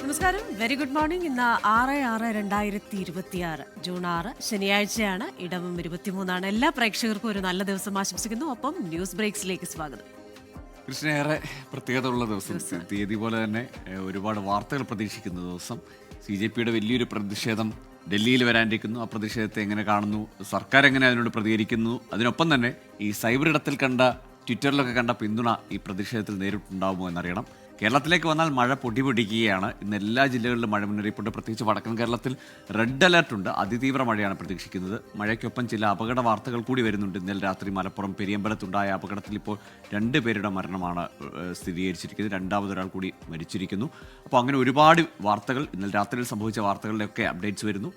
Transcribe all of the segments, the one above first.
നമസ്കാരം, very good morning. ഇന്ന് 6/6/2026 June 6 ശനിയാഴ്ചയാണ്. ഇടവം 23 എല്ലാ പ്രേക്ഷകർക്കും ഒരു നല്ല ദിവസം ആശംസിക്കുന്നു. ഒപ്പം ന്യൂസ് ബ്രേക്സിലേക്ക് സ്വാഗതം. കൃഷ്ണയേറെ പ്രത്യേകത ഉള്ള ദിവസം, തീയതി പോലെ തന്നെ ഒരുപാട് വാർത്തകൾ പ്രതീക്ഷിക്കുന്ന ദിവസം. CJPയുടെ വലിയൊരു പ്രതിഷേധം ഡൽഹിയിൽ വരാനിരിക്കുന്നു. ആ പ്രതിഷേധത്തെ എങ്ങനെ കാണുന്നു, സർക്കാർ എങ്ങനെ അതിനോട് പ്രതികരിക്കുന്നു, അതിനൊപ്പം തന്നെ ഈ സൈബർ ഇടത്തിൽ കണ്ട, ട്വിറ്ററിലൊക്കെ കണ്ട പിന്തുണ ഈ പ്രതിഷേധത്തിൽ നേരിട്ടുണ്ടാകുമോ എന്നറിയണം. കേരളത്തിലേക്ക് വന്നാൽ മഴ പൊടിപൊടിക്കുകയാണ്. ഇന്ന് എല്ലാ ജില്ലകളിലും മഴ മുന്നറിയിപ്പുണ്ട്. പ്രത്യേകിച്ച് വടക്കൻ കേരളത്തിൽ റെഡ് അലർട്ടുണ്ട്. അതിതീവ്ര മഴയാണ് പ്രതീക്ഷിക്കുന്നത്. മഴയ്ക്കൊപ്പം ചില അപകട വാർത്തകൾ കൂടി വരുന്നുണ്ട്. ഇന്നലെ രാത്രി മലപ്പുറം പെരിയമ്പലത്തുണ്ടായ അപകടത്തിൽ ഇപ്പോൾ 2 പേരുടെ മരണമാണ് സ്ഥിരീകരിച്ചിരിക്കുന്നത്. രണ്ടാമതൊരാൾ കൂടി മരിച്ചിരിക്കുന്നു. അപ്പോൾ അങ്ങനെ ഒരുപാട് വാർത്തകൾ, ഇന്നലെ രാത്രിയിൽ സംഭവിച്ച വാർത്തകളുടെയൊക്കെ അപ്ഡേറ്റ്സ് വരുന്നു.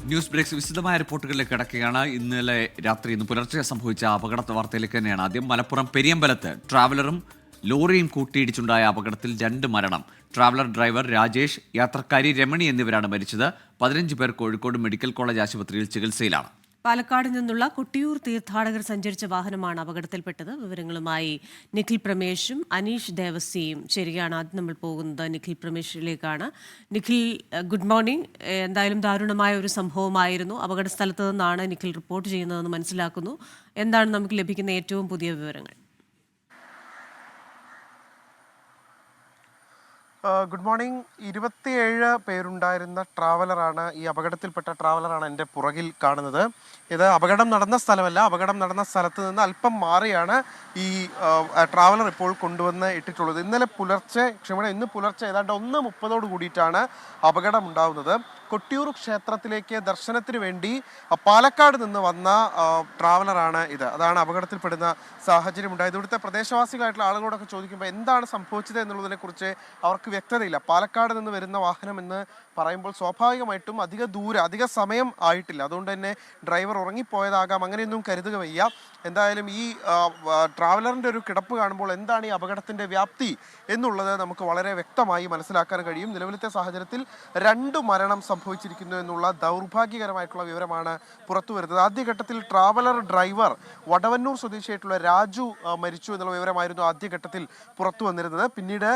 ന്യൂസ് ബ്രേക്സ് വിശദമായ റിപ്പോർട്ടുകളിലേക്ക് കിടക്കുകയാണ്. ഇന്ന് പുലർച്ചെ സംഭവിച്ച അപകട വാർത്തയിലേക്ക് തന്നെയാണ്. ആദ്യം മലപ്പുറം പെരിയമ്പലത്ത് ട്രാവലറും ലോറിയും കൂട്ടിയിടിച്ചുണ്ടായ അപകടത്തിൽ 2 മരണം. ട്രാവലർ ഡ്രൈവർ രാജേഷ്, യാത്രക്കാരി രമണി എന്നിവരാണ് മരിച്ചത്. 15 പേർ കോഴിക്കോട് മെഡിക്കൽ കോളേജ് ആശുപത്രിയിൽ ചികിത്സയിലാണ്. പാലക്കാട് നിന്നുള്ള കൊട്ടിയൂർ തീർത്ഥാടകർ സഞ്ചരിച്ച വാഹനമാണ് അപകടത്തിൽപ്പെട്ടത്. വിവരങ്ങളുമായി നിഖിൽ പ്രമേഷും അനീഷ് ദേവസിയും ശരിയാണ്. ആദ്യം നമ്മൾ പോകുന്നത് നിഖിൽ പ്രമേഷിലേക്കാണ്. Nikhil, good morning. എന്തായാലും ദാരുണമായ ഒരു സംഭവമായിരുന്നു. അപകട സ്ഥലത്ത് നിന്നാണ് നിഖിൽ റിപ്പോർട്ട് ചെയ്യുന്നതെന്ന് മനസ്സിലാക്കുന്നു. എന്താണ് നമുക്ക് ലഭിക്കുന്ന ഏറ്റവും പുതിയ വിവരങ്ങൾ? Good morning. 27 പേരുണ്ടായിരുന്ന ട്രാവലറാണ്, ഈ അപകടത്തിൽപ്പെട്ട ട്രാവലറാണ് എൻ്റെ പുറകിൽ കാണുന്നത്. ഇത് അപകടം നടന്ന സ്ഥലമല്ല. അപകടം നടന്ന സ്ഥലത്ത് നിന്ന് അല്പം മാറിയാണ് ഈ ട്രാവലർ ഇപ്പോൾ കൊണ്ടുവന്ന് ഇട്ടിട്ടുള്ളത്. ഇന്ന് പുലർച്ചെ ഏതാണ്ട് 1:30 കൂടിയിട്ടാണ് അപകടം ഉണ്ടാകുന്നത്. കൊട്ടിയൂർ ക്ഷേത്രത്തിലേക്ക് ദർശനത്തിന് വേണ്ടി പാലക്കാട് നിന്ന് വന്ന ട്രാവലറാണ് ഇത്. അതാണ് അപകടത്തിൽപ്പെടുന്ന സാഹചര്യം ഉണ്ടായത്. ഇവിടുത്തെ പ്രദേശവാസികളായിട്ടുള്ള ആളുകളോടൊക്കെ ചോദിക്കുമ്പോൾ എന്താണ് സംഭവിച്ചത് എന്നുള്ളതിനെ കുറിച്ച് അവർക്ക് വ്യക്തതയില്ല. പാലക്കാട് നിന്ന് വരുന്ന വാഹനം എന്ന് പറയുമ്പോൾ സ്വാഭാവികമായിട്ടും അധിക സമയം ആയിട്ടില്ല. അതുകൊണ്ട് തന്നെ ഡ്രൈവർ ഉറങ്ങിപ്പോയതാകാം, അങ്ങനെയൊന്നും കരുതുക വയ്യ. എന്തായാലും ഈ ട്രാവലറിൻ്റെ ഒരു കിടപ്പ് കാണുമ്പോൾ എന്താണ് ഈ അപകടത്തിൻ്റെ വ്യാപ്തി എന്നുള്ളത് നമുക്ക് വളരെ വ്യക്തമായി മനസ്സിലാക്കാൻ കഴിയും. നിലവിലത്തെ സാഹചര്യത്തിൽ 2 മരണം സംഭവിച്ചിരിക്കുന്നു എന്നുള്ള ദൗർഭാഗ്യകരമായിട്ടുള്ള വിവരമാണ് പുറത്തു വരുന്നത്. ആദ്യഘട്ടത്തിൽ ട്രാവലർ ഡ്രൈവർ വടവന്നൂർ സ്വദേശിയായിട്ടുള്ള രാജു മരിച്ചു എന്നുള്ള വിവരമായിരുന്നു ആദ്യഘട്ടത്തിൽ പുറത്തു വന്നിരുന്നത്. പിന്നീട്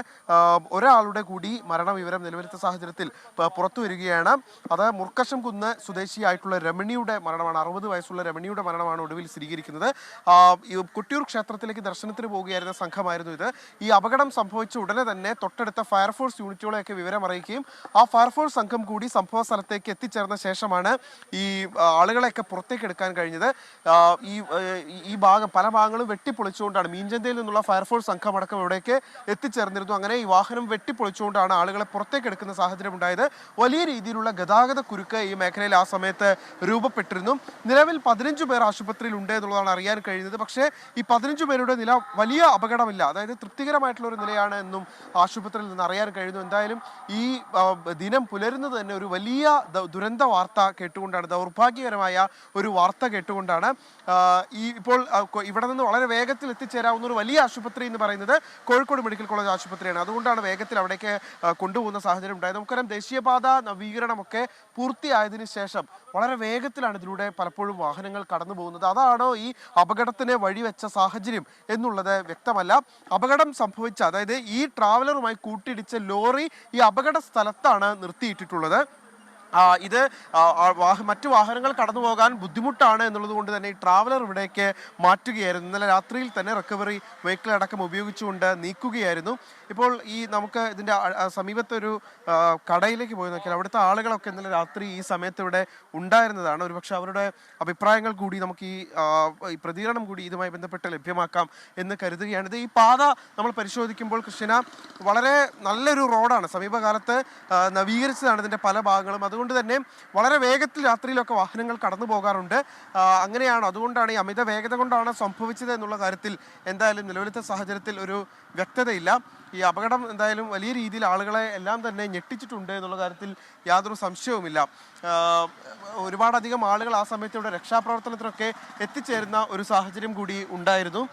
ഒരാളുടെ കൂടി മരണവിവരം നിലവിലത്തെ സാഹചര്യത്തിൽ പുറത്തു വരികയാണ്. അത് മുർക്കശം കുന്ന് സ്വദേശിയായിട്ടുള്ള രമണിയുടെ മരണമാണ്. 60 വയസ്സുള്ള രമണിയുടെ മരണമാണ് ഒടുവിൽ സ്ഥിരീകരിക്കുന്നത്. കൊട്ടിയൂർ ക്ഷേത്രത്തിലേക്ക് ദർശനത്തിന് പോവുകയായിരുന്ന സംഘമായിരുന്നു ഇത്. ഈ അപകടം സംഭവിച്ച ഉടനെ തന്നെ തൊട്ടടുത്ത ഫയർഫോഴ്സ് യൂണിറ്റുകളെയൊക്കെ വിവരം അറിയിക്കുകയും ആ ഫയർഫോഴ്സ് സംഘം കൂടി സംഭവ സ്ഥലത്തേക്ക് എത്തിച്ചേർന്ന ശേഷമാണ് ഈ ആളുകളെയൊക്കെ പുറത്തേക്ക് എടുക്കാൻ കഴിഞ്ഞത്. ഈ പല ഭാഗങ്ങളും വെട്ടിപ്പൊളിച്ചുകൊണ്ടാണ്, മീൻചന്തയിൽ നിന്നുള്ള ഫയർഫോഴ്സ് സംഘം അടക്കം ഇവിടേക്ക് എത്തിച്ചേർന്നിരുന്നു. അങ്ങനെ ഈ വാഹനം വെട്ടിപ്പൊളിച്ചുകൊണ്ടാണ് ആളുകളെ പുറത്തേക്ക് എടുക്കുന്ന സാഹചര്യം ഉണ്ടായത്. വലിയ രീതിയിലുള്ള ഗതാഗത കുരുക്ക് ഈ മേഖലയിൽ ആ സമയത്ത് രൂപപ്പെട്ടിരുന്നു. നിലവിൽ 15 പേർ ആശുപത്രിയിൽ ഉണ്ട് എന്നുള്ളതാണ് അറിയാൻ കഴിയുന്നത്. പക്ഷേ ഈ 15 പേരുടെ നില വലിയ അപകടമില്ല, അതായത് തൃപ്തികരമായിട്ടുള്ള ഒരു നിലയാണ് എന്നും ആശുപത്രിയിൽ നിന്ന് അറിയാൻ കഴിയുന്നു. എന്തായാലും ഈ ദിനം പുലരുന്നത് തന്നെ ഒരു വലിയ ദുരന്ത വാർത്ത കേട്ടുകൊണ്ടാണ്, ദൗർഭാഗ്യകരമായ ഒരു വാർത്ത കേട്ടുകൊണ്ടാണ്. ഇപ്പോൾ ഇവിടെ നിന്ന് വളരെ വേഗത്തിൽ എത്തിച്ചേരാവുന്ന ഒരു വലിയ ആശുപത്രി എന്ന് പറയുന്നത് കോഴിക്കോട് മെഡിക്കൽ കോളേജ് ആശുപത്രിയാണ്. അതുകൊണ്ടാണ് വേഗത്തിൽ അവിടേക്ക് കൊണ്ടുപോകുന്ന സാഹചര്യം ഉണ്ടായത്. നമുക്കറിയാം, ദേശീയപാത നവീകരണമൊക്കെ പൂർത്തിയായതിനു ശേഷം വളരെ വേഗത്തിലാണ് ഇതിലൂടെ പലപ്പോഴും വാഹനങ്ങൾ കടന്നു പോകുന്നത്. അതാണോ ഈ അപകടത്തിന് വഴിവെച്ച സാഹചര്യം എന്നുള്ളത് വ്യക്തമല്ല. അപകടം സംഭവിച്ച, അതായത് ഈ ട്രാവലറുമായി കൂട്ടിയിടിച്ച ലോറി ഈ അപകട സ്ഥലത്താണ് നിർത്തിയിട്ടിട്ടുള്ളത്. ഇത് മറ്റു വാഹനങ്ങൾ കടന്നു പോകാൻ ബുദ്ധിമുട്ടാണ് എന്നുള്ളത് കൊണ്ട് തന്നെ ഈ ട്രാവലർ ഇവിടേക്ക് മാറ്റുകയായിരുന്നു. ഇന്നലെ രാത്രിയിൽ തന്നെ റിക്കവറി വെഹിക്കിൾ അടക്കം ഉപയോഗിച്ചുകൊണ്ട് നീക്കുകയായിരുന്നു. ഇപ്പോൾ നമുക്ക് ഇതിൻ്റെ സമീപത്തൊരു കടയിലേക്ക് പോയി നോക്കിയാൽ അവിടുത്തെ ആളുകളൊക്കെ ഇന്നലെ രാത്രി ഈ സമയത്ത് ഇവിടെ ഉണ്ടായിരുന്നതാണ്. ഒരുപക്ഷെ അവരുടെ അഭിപ്രായങ്ങൾ കൂടി നമുക്ക് ഈ പ്രതികരണം കൂടി ഇതുമായി ബന്ധപ്പെട്ട് ലഭ്യമാക്കാം എന്ന് കരുതുകയാണ്. ഈ പാത നമ്മൾ പരിശോധിക്കുമ്പോൾ കൃഷ്ണ വളരെ നല്ലൊരു റോഡാണ്. സമീപകാലത്ത് നവീകരിച്ചതാണ് ഇതിൻ്റെ പല ഭാഗങ്ങളും. അതുകൊണ്ട് തന്നെ വളരെ വേഗത്തിൽ രാത്രിയിലൊക്കെ വാഹനങ്ങൾ കടന്നു പോകാറുണ്ട്. അങ്ങനെയാണ്, അതുകൊണ്ടാണ് ഈ അമിത വേഗത കൊണ്ടാണ് സംഭവിച്ചത് എന്നുള്ള കാര്യത്തിൽ എന്തായാലും നിലവിലത്തെ സാഹചര്യത്തിൽ ഒരു വ്യക്തതയില്ല. ഈ അപകടം എന്തായാലും വലിയ രീതിയിൽ ആളുകളെ എല്ലാം തന്നെ ഞെട്ടിച്ചിട്ടുണ്ട് എന്നുള്ള കാര്യത്തിൽ യാതൊരു സംശയവുമില്ല. ഒരുപാടധികം ആളുകൾ ആ സമയത്ത് ഇവിടെ രക്ഷാപ്രവർത്തനത്തിനൊക്കെ എത്തിച്ചേരുന്ന ഒരു സാഹചര്യം കൂടി ഉണ്ടായിരുന്നു.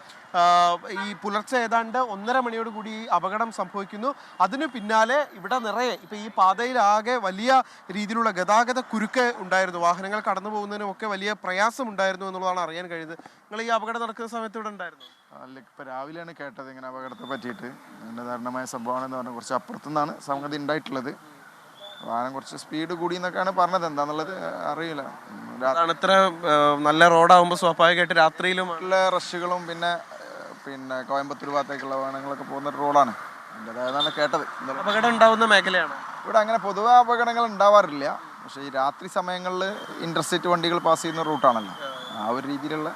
ഈ പുലർച്ചെ ഏതാണ്ട് 1:30 മണിയോട് കൂടി ഈ അപകടം സംഭവിക്കുന്നു. അതിനു പിന്നാലെ ഇവിടെ നിറയെ ഇപ്പം ഈ പാതയിലാകെ വലിയ രീതിയിലുള്ള ഗതാഗത കുരുക്ക് ഉണ്ടായിരുന്നു. വാഹനങ്ങൾ കടന്നു പോകുന്നതിനും ഒക്കെ വലിയ പ്രയാസമുണ്ടായിരുന്നു എന്നുള്ളതാണ് അറിയാൻ കഴിയുന്നത്. നിങ്ങൾ ഈ അപകടം നടക്കുന്ന സമയത്ത് ഇവിടെ ഉണ്ടായിരുന്നു? അല്ല, ഇപ്പം രാവിലെയാണ് കേട്ടത് ഇങ്ങനെ അപകടത്തെ പറ്റിയിട്ട്. അതിൻ്റെ ദാരുണമായ സംഭവമാണെന്ന് പറഞ്ഞാൽ കുറച്ച് അപ്പുറത്തുനിന്നാണ് സംഗതി ഉണ്ടായിട്ടുള്ളത്. വാഹനം കുറച്ച് സ്പീഡ് കൂടി എന്നൊക്കെയാണ് പറഞ്ഞത്, എന്താണെന്നുള്ളത് അറിയില്ല. ഇത്ര നല്ല റോഡാകുമ്പോൾ സ്വാഭാവികമായിട്ട് രാത്രിയിലും നല്ല റഷുകളും പിന്നെ കോയമ്പത്തൂർ ഭാഗത്തേക്കുള്ള വാഹനങ്ങളൊക്കെ പോകുന്ന റോഡാണ്. അതിൻ്റെതായതാണ് കേട്ടത്. അപകടം ഉണ്ടാവുന്ന മേഖലയാണ് ഇവിടെ. അങ്ങനെ പൊതുവെ അപകടങ്ങൾ ഉണ്ടാവാറില്ല, പക്ഷേ ഈ രാത്രി സമയങ്ങളിൽ ഇന്റർസ്റ്റേറ്റ് വണ്ടികൾ പാസ് ചെയ്യുന്ന റൂട്ടാണല്ലോ, ആ ഒരു രീതിയിലുള്ള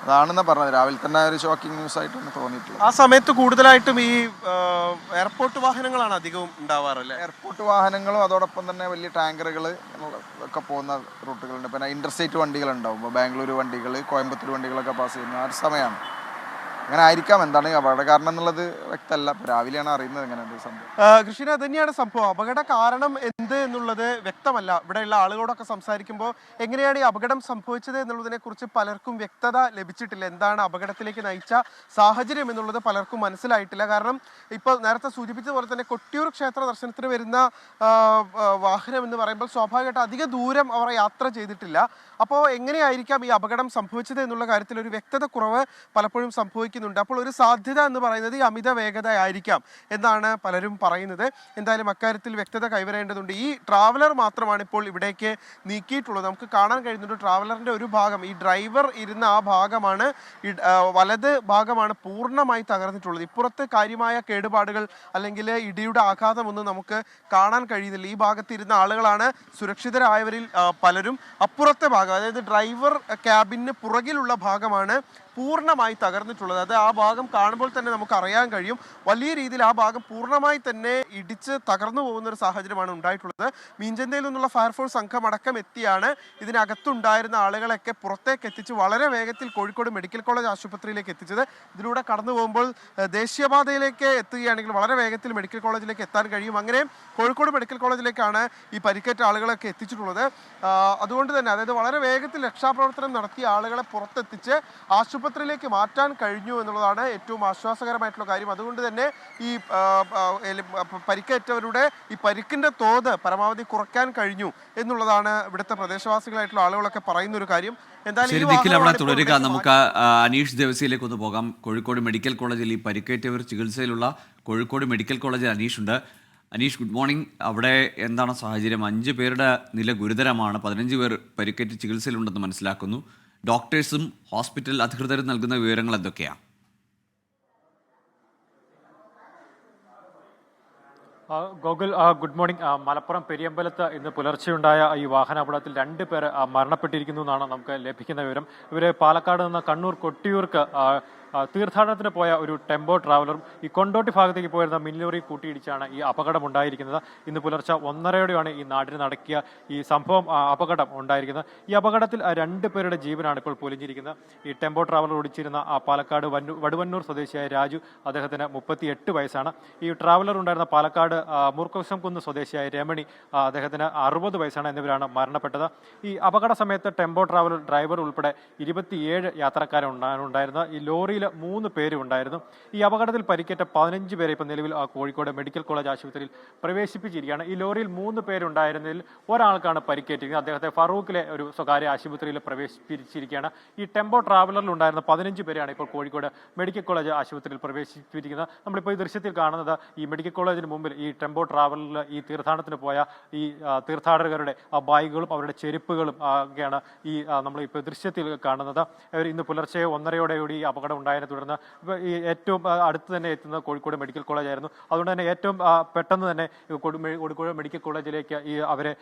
അതാണെന്ന് പറഞ്ഞത്. രാവിലെ തന്നെ ഒരു ഷോക്കിംഗ് ന്യൂസ് ആയിട്ടാണ് തോന്നിയിട്ടുള്ളത്. ആ സമയത്ത് കൂടുതലായിട്ടും ഈ എയർപോർട്ട് വാഹനങ്ങളാണ് അധികവും ഉണ്ടാവാറല്ലേ? എയർപോർട്ട് വാഹനങ്ങളും അതോടൊപ്പം തന്നെ വലിയ ടാങ്കറുകൾ ഒക്കെ പോകുന്ന റൂട്ടുകളുണ്ട്. പിന്നെ ഇന്റർസ്റ്റേറ്റ് വണ്ടികളുണ്ടാവും. ഇപ്പോൾ ബാംഗ്ലൂർ വണ്ടികൾ, കോയമ്പത്തൂർ വണ്ടികളൊക്കെ പാസ് ചെയ്യുന്ന ആ ഒരു സമയമാണ്. അങ്ങനെ ആയിരിക്കാം. എന്താണ് അപകട കാരണം എന്നുള്ളത് വ്യക്തമല്ല. രാവിലെയാണ് അറിയുന്നത് ഇങ്ങനെ ഒരു സംഭവം. കൃഷ്ണ, തന്നെയാണ് സംഭവം. അപകട കാരണം എന്ത് എന്നുള്ളത് വ്യക്തമല്ല. ഇവിടെയുള്ള ആളുകളോടൊക്കെ സംസാരിക്കുമ്പോൾ എങ്ങനെയാണ് ഈ അപകടം സംഭവിച്ചത് എന്നുള്ളതിനെ കുറിച്ച് പലർക്കും വ്യക്തത ലഭിച്ചിട്ടില്ല. എന്താണ് അപകടത്തിലേക്ക് നയിച്ച സാഹചര്യം എന്നുള്ളത് പലർക്കും മനസ്സിലായിട്ടില്ല. കാരണം ഇപ്പോൾ നേരത്തെ സൂചിപ്പിച്ചതുപോലെ തന്നെ കൊട്ടിയൂർ ക്ഷേത്ര ദർശനത്തിന് വരുന്ന വാഹനം എന്ന് പറയുമ്പോൾ സ്വാഭാവികമായിട്ട് അധിക ദൂരം അവർ യാത്ര ചെയ്തിട്ടില്ല. അപ്പോൾ എങ്ങനെയായിരിക്കാം ഈ അപകടം സംഭവിച്ചത് എന്നുള്ള കാര്യത്തിൽ ഒരു വ്യക്തത കുറവ് പലപ്പോഴും സംഭവിക്കുന്നുണ്ട്. അപ്പോൾ ഒരു സാധ്യത എന്ന് പറയുന്നത് ഈ അമിത വേഗതയായിരിക്കാം എന്നാണ് പലരും പറയുന്നത്. എന്തായാലും അക്കാര്യത്തിൽ വ്യക്തത കൈവരേണ്ടതുണ്ട്. ഈ ട്രാവലർ മാത്രമാണ് ഇപ്പോൾ ഇവിടേക്ക് നീക്കിയിട്ടുള്ളത്. നമുക്ക് കാണാൻ കഴിയുന്നുണ്ട് ട്രാവലറിൻ്റെ ഒരു ഭാഗം, ഈ ഡ്രൈവർ ഇരുന്ന ആ ഭാഗമാണ്, വലത് ഭാഗമാണ് പൂർണ്ണമായി തകർന്നിട്ടുള്ളത്. ഇപ്പുറത്ത് കാര്യമായ കേടുപാടുകൾ അല്ലെങ്കിൽ ഇടിയുടെ ആഘാതമൊന്നും നമുക്ക് കാണാൻ കഴിയുന്നില്ല. ഈ ഭാഗത്തിരുന്ന ആളുകളാണ് സുരക്ഷിതരായവരിൽ പലരും. അപ്പുറത്തെ ഭാഗം, അതായത് ഡ്രൈവർ ക്യാബിന് പുറകിലുള്ള ഭാഗമാണ് പൂർണ്ണമായി തകർന്നിട്ടുള്ളത്. അത് ആ ഭാഗം കാണുമ്പോൾ തന്നെ നമുക്ക് അറിയാൻ കഴിയും. വലിയ രീതിയിൽ ആ ഭാഗം പൂർണ്ണമായി തന്നെ ഇടിച്ച് തകർന്നു പോകുന്ന ഒരു സാഹചര്യമാണ് ഉണ്ടായിട്ടുള്ളത്. മീഞ്ചന്തയിൽ നിന്നുള്ള ഫയർഫോഴ്സ് സംഘം അടക്കം എത്തിയാണ് ഇതിനകത്തുണ്ടായിരുന്ന ആളുകളെയൊക്കെ പുറത്തേക്ക് എത്തിച്ച് വളരെ വേഗത്തിൽ കോഴിക്കോട് മെഡിക്കൽ കോളേജ് ആശുപത്രിയിലേക്ക് എത്തിച്ചത്. ഇതിലൂടെ കടന്നു പോകുമ്പോൾ ദേശീയപാതയിലേക്ക് എത്തുകയാണെങ്കിൽ വളരെ വേഗത്തിൽ മെഡിക്കൽ കോളേജിലേക്ക് എത്താൻ കഴിയും. അങ്ങനെ കോഴിക്കോട് മെഡിക്കൽ കോളേജിലേക്കാണ് ഈ പരിക്കേറ്റ ആളുകളൊക്കെ എത്തിച്ചിട്ടുള്ളത്. അതുകൊണ്ട് തന്നെ അതായത് വളരെ വേഗത്തിൽ രക്ഷാപ്രവർത്തനം നടത്തിയ ആളുകളെ പുറത്തെത്തിച്ച് ആശുപത്രിയിലേക്ക് മാറ്റാൻ കഴിഞ്ഞു എന്നുള്ളതാണ് ഏറ്റവും ആശ്വാസകരമായിട്ടുള്ള കാര്യം. അതുകൊണ്ട് തന്നെ ഈ പരിക്കേറ്റവരുടെ ഈ പരിക്കിന്റെ തോത് പരമാവധി കുറയ്ക്കാൻ കഴിഞ്ഞു എന്നുള്ളതാണ് ഇവിടുത്തെ പ്രദേശവാസികളായിട്ടുള്ള ആളുകളൊക്കെ പറയുന്ന ഒരു കാര്യം. ശരി നിഖിൽ, അവിടെ തുടരുക. നമുക്ക് അനീഷ് ദേവസിയിലേക്ക് ഒന്ന് പോകാം. കോഴിക്കോട് മെഡിക്കൽ കോളേജിൽ ഈ പരിക്കേറ്റവർ ചികിത്സയിലുള്ള കോഴിക്കോട് മെഡിക്കൽ കോളേജിൽ അനീഷ് ഉണ്ട്. Aneesh, good morning. അവിടെ എന്താണ് സാഹചര്യം? 5 പേരുടെ നില ഗുരുതരമാണ്, 15 പേർ പരിക്കേറ്റ് ചികിത്സയിലുണ്ടെന്ന് മനസ്സിലാക്കുന്നു. ഡോക്ടേഴ്സും ഹോസ്പിറ്റൽ അധികൃതരും നൽകുന്ന വിവരങ്ങൾ എന്തൊക്കെയാണ്? Gokul, good morning. മലപ്പുറം പെരിയമ്പലത്ത് ഇന്ന് പുലർച്ചെയുണ്ടായ ഈ വാഹനാപകടത്തിൽ 2 പേർ മരണപ്പെട്ടിരിക്കുന്നു എന്നാണ് നമുക്ക് ലഭിക്കുന്ന വിവരം. ഇവർ പാലക്കാട് നിന്ന് കണ്ണൂർ കൊട്ടിയൂർക്ക് തീർത്ഥാടനത്തിന് പോയ ഒരു ടെമ്പോ ട്രാവലറും ഈ കൊണ്ടോട്ടി ഭാഗത്തേക്ക് പോയിരുന്ന മിനിലോറി കൂട്ടിയിടിച്ചാണ് ഈ അപകടം ഉണ്ടായിരിക്കുന്നത്. ഇന്ന് പുലർച്ചെ 1:30യോടെയാണ് ഈ നാടിന് നടക്കിയ ഈ സംഭവം അപകടം ഉണ്ടായിരിക്കുന്നത്. ഈ അപകടത്തിൽ 2 പേരുടെ ജീവനാണ് ഇപ്പോൾ പൊലിഞ്ഞിരിക്കുന്നത്. ഈ ടെമ്പോ ട്രാവലർ ഓടിച്ചിരുന്ന പാലക്കാട് വടുവന്നൂർ സ്വദേശിയായ രാജു, അദ്ദേഹത്തിന് 38 വയസ്സാണ്. ഈ ട്രാവലർ ഉണ്ടായിരുന്ന പാലക്കാട് മൂർക്കോശംകുന്ന് സ്വദേശിയായ രമണി, അദ്ദേഹത്തിന് 60 വയസ്സാണ്. എന്നിവരാണ് മരണപ്പെട്ടത്. ഈ അപകട സമയത്ത് ടെമ്പോ ട്രാവലർ ഡ്രൈവർ ഉൾപ്പെടെ 27 യാത്രക്കാരുണ്ടായിരുന്നത്. ഈ ലോറിയിൽ 3 പേരും ഉണ്ടായിരുന്നു. ഈ അപകടത്തിൽ പരിക്കേറ്റ 15 പേരെ ഇപ്പോൾ നിലവിൽ കോഴിക്കോട് മെഡിക്കൽ കോളേജ് ആശുപത്രിയിൽ പ്രവേശിപ്പിച്ചിരിക്കുകയാണ്. ഈ ലോറിയിൽ 3 പേരുണ്ടായിരുന്നതിൽ ഒരാൾക്കാണ് പരിക്കേറ്റിരിക്കുന്നത്. അദ്ദേഹത്തെ ഫറൂഖിലെ ഒരു സ്വകാര്യ ആശുപത്രിയിൽ പ്രവേശിപ്പിച്ചിരിക്കുകയാണ്. ഈ ടെമ്പോ ട്രാവലറിൽ ഉണ്ടായിരുന്ന 15 പേരെയാണ് ഇപ്പോൾ കോഴിക്കോട് മെഡിക്കൽ കോളേജ് ആശുപത്രിയിൽ പ്രവേശിപ്പിച്ചിരിക്കുന്നത്. നമ്മളിപ്പോൾ ഈ ദൃശ്യത്തിൽ കാണുന്നത് ഈ മെഡിക്കൽ കോളേജിന് മുമ്പിൽ ഈ ടെമ്പോ ട്രാവലറിൽ ഈ തീർത്ഥാടനത്തിന് പോയ ഈ തീർത്ഥാടകരുടെ ബാഗുകളും അവരുടെ ചെരുപ്പുകളും ഒക്കെയാണ് ഈ നമ്മളിപ്പോൾ ദൃശ്യത്തിൽ കാണുന്നത്. അവർ ഇന്ന് പുലർച്ചെ 1:30യോടെ ഈ അപകടം ഉണ്ടായതിനെ തുടർന്ന് ഈ ഏറ്റവും അടുത്ത് തന്നെ എത്തുന്നത് കോഴിക്കോട് മെഡിക്കൽ കോളേജ് ആയിരുന്നു. അതുകൊണ്ട് തന്നെ ഏറ്റവും പെട്ടെന്ന് തന്നെ കോഴിക്കോട് മെഡിക്കൽ കോളേജിലേക്ക് ഈ അവരെ